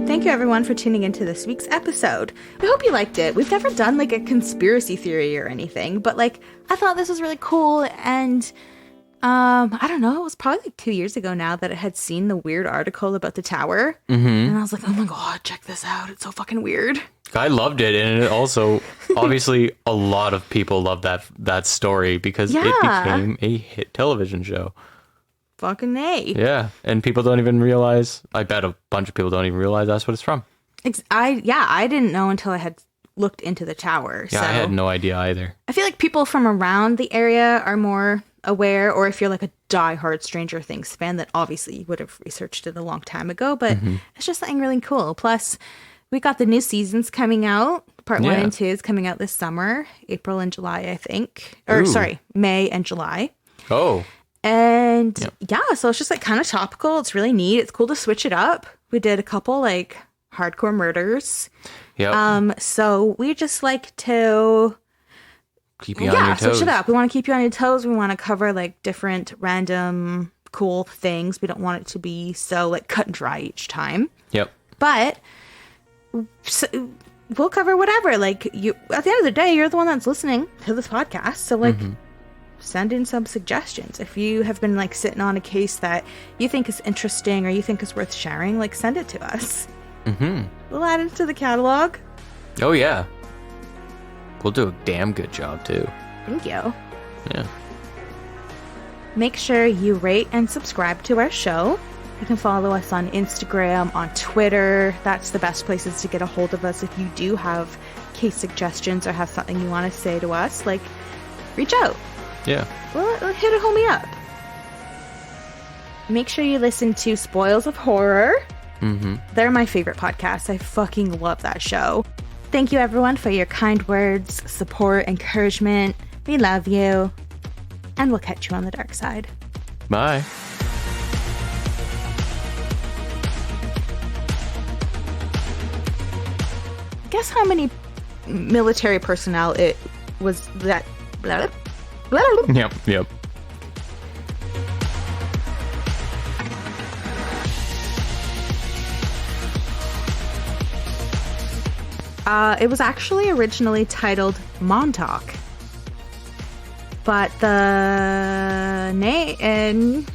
Thank you everyone for tuning into this week's episode. We hope you liked it. We've never done like a conspiracy theory or anything, but like I thought this was really cool, and I don't know, it was probably like 2 years ago now that I had seen the weird article about the tower. Mm-hmm. And I was like, oh my god, check this out. It's so fucking weird. I loved it, and it also, obviously, a lot of people love that story because it became a hit television show. Fucking A. Yeah, and people don't even realize, I bet a bunch of people don't even realize that's what it's from. I didn't know until I had looked into the tower. Yeah, so I had no idea either. I feel like people from around the area are more aware, or if you're like a diehard Stranger Things fan, that obviously you would have researched it a long time ago, but it's just something really cool. Plus, we got the new seasons coming out. Part 1 and 2 is coming out this summer, April and July, I think. Or sorry, May and July. Oh. And so it's just like kind of topical. It's really neat. It's cool to switch it up. We did a couple like hardcore murders. Yep. So we just like to keep you on your toes. Switch it up. We want to keep you on your toes. We want to cover like different random cool things. We don't want it to be so like cut and dry each time. Yep. But we'll cover whatever. Like you, at the end of the day, you're the one that's listening to this podcast. So like, send in some suggestions. If you have been like sitting on a case that you think is interesting or you think is worth sharing, like send it to us. Mm-hmm. We'll add it to the catalog. Oh yeah. We'll do a damn good job too. Thank you. Yeah. Make sure you rate and subscribe to our show. You can follow us on Instagram, on Twitter. That's the best places to get a hold of us if you do have case suggestions or have something you want to say to us. Like, reach out. Yeah. Well, hit a homie up. Make sure you listen to Spoils of Horror. Mm-hmm. They're my favorite podcast. I fucking love that show. Thank you, everyone, for your kind words, support, encouragement. We love you. And we'll catch you on the dark side. Bye. Guess how many military personnel it was that... Yep. It was actually originally titled Montauk. But the name...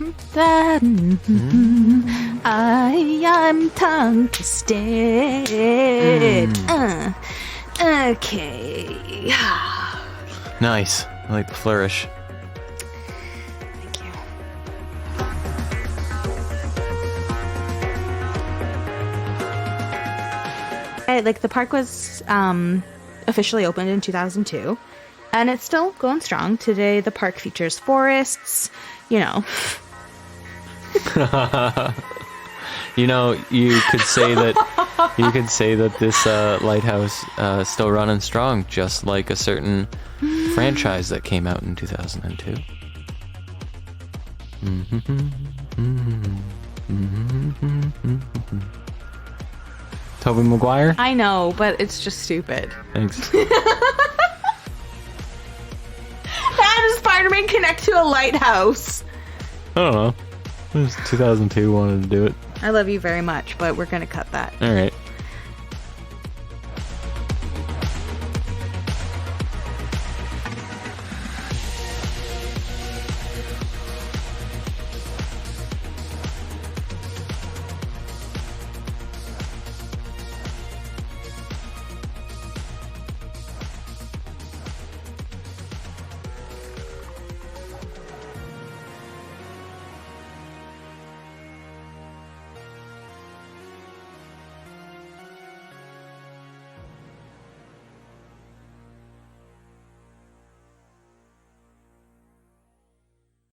I am tongue twisted. Okay. Nice. I like the flourish. Thank you. Like the park was officially opened in 2002, and it's still going strong. Today the park features forests, you know. You know, you could say that this lighthouse still running strong, just like a certain franchise that came out in 2002. Tobey Maguire? I know, but it's just stupid. Thanks. How does Spider-Man connect to a lighthouse? I don't know. It was 2002 wanted to do it. I love you very much, but we're going to cut that. All right.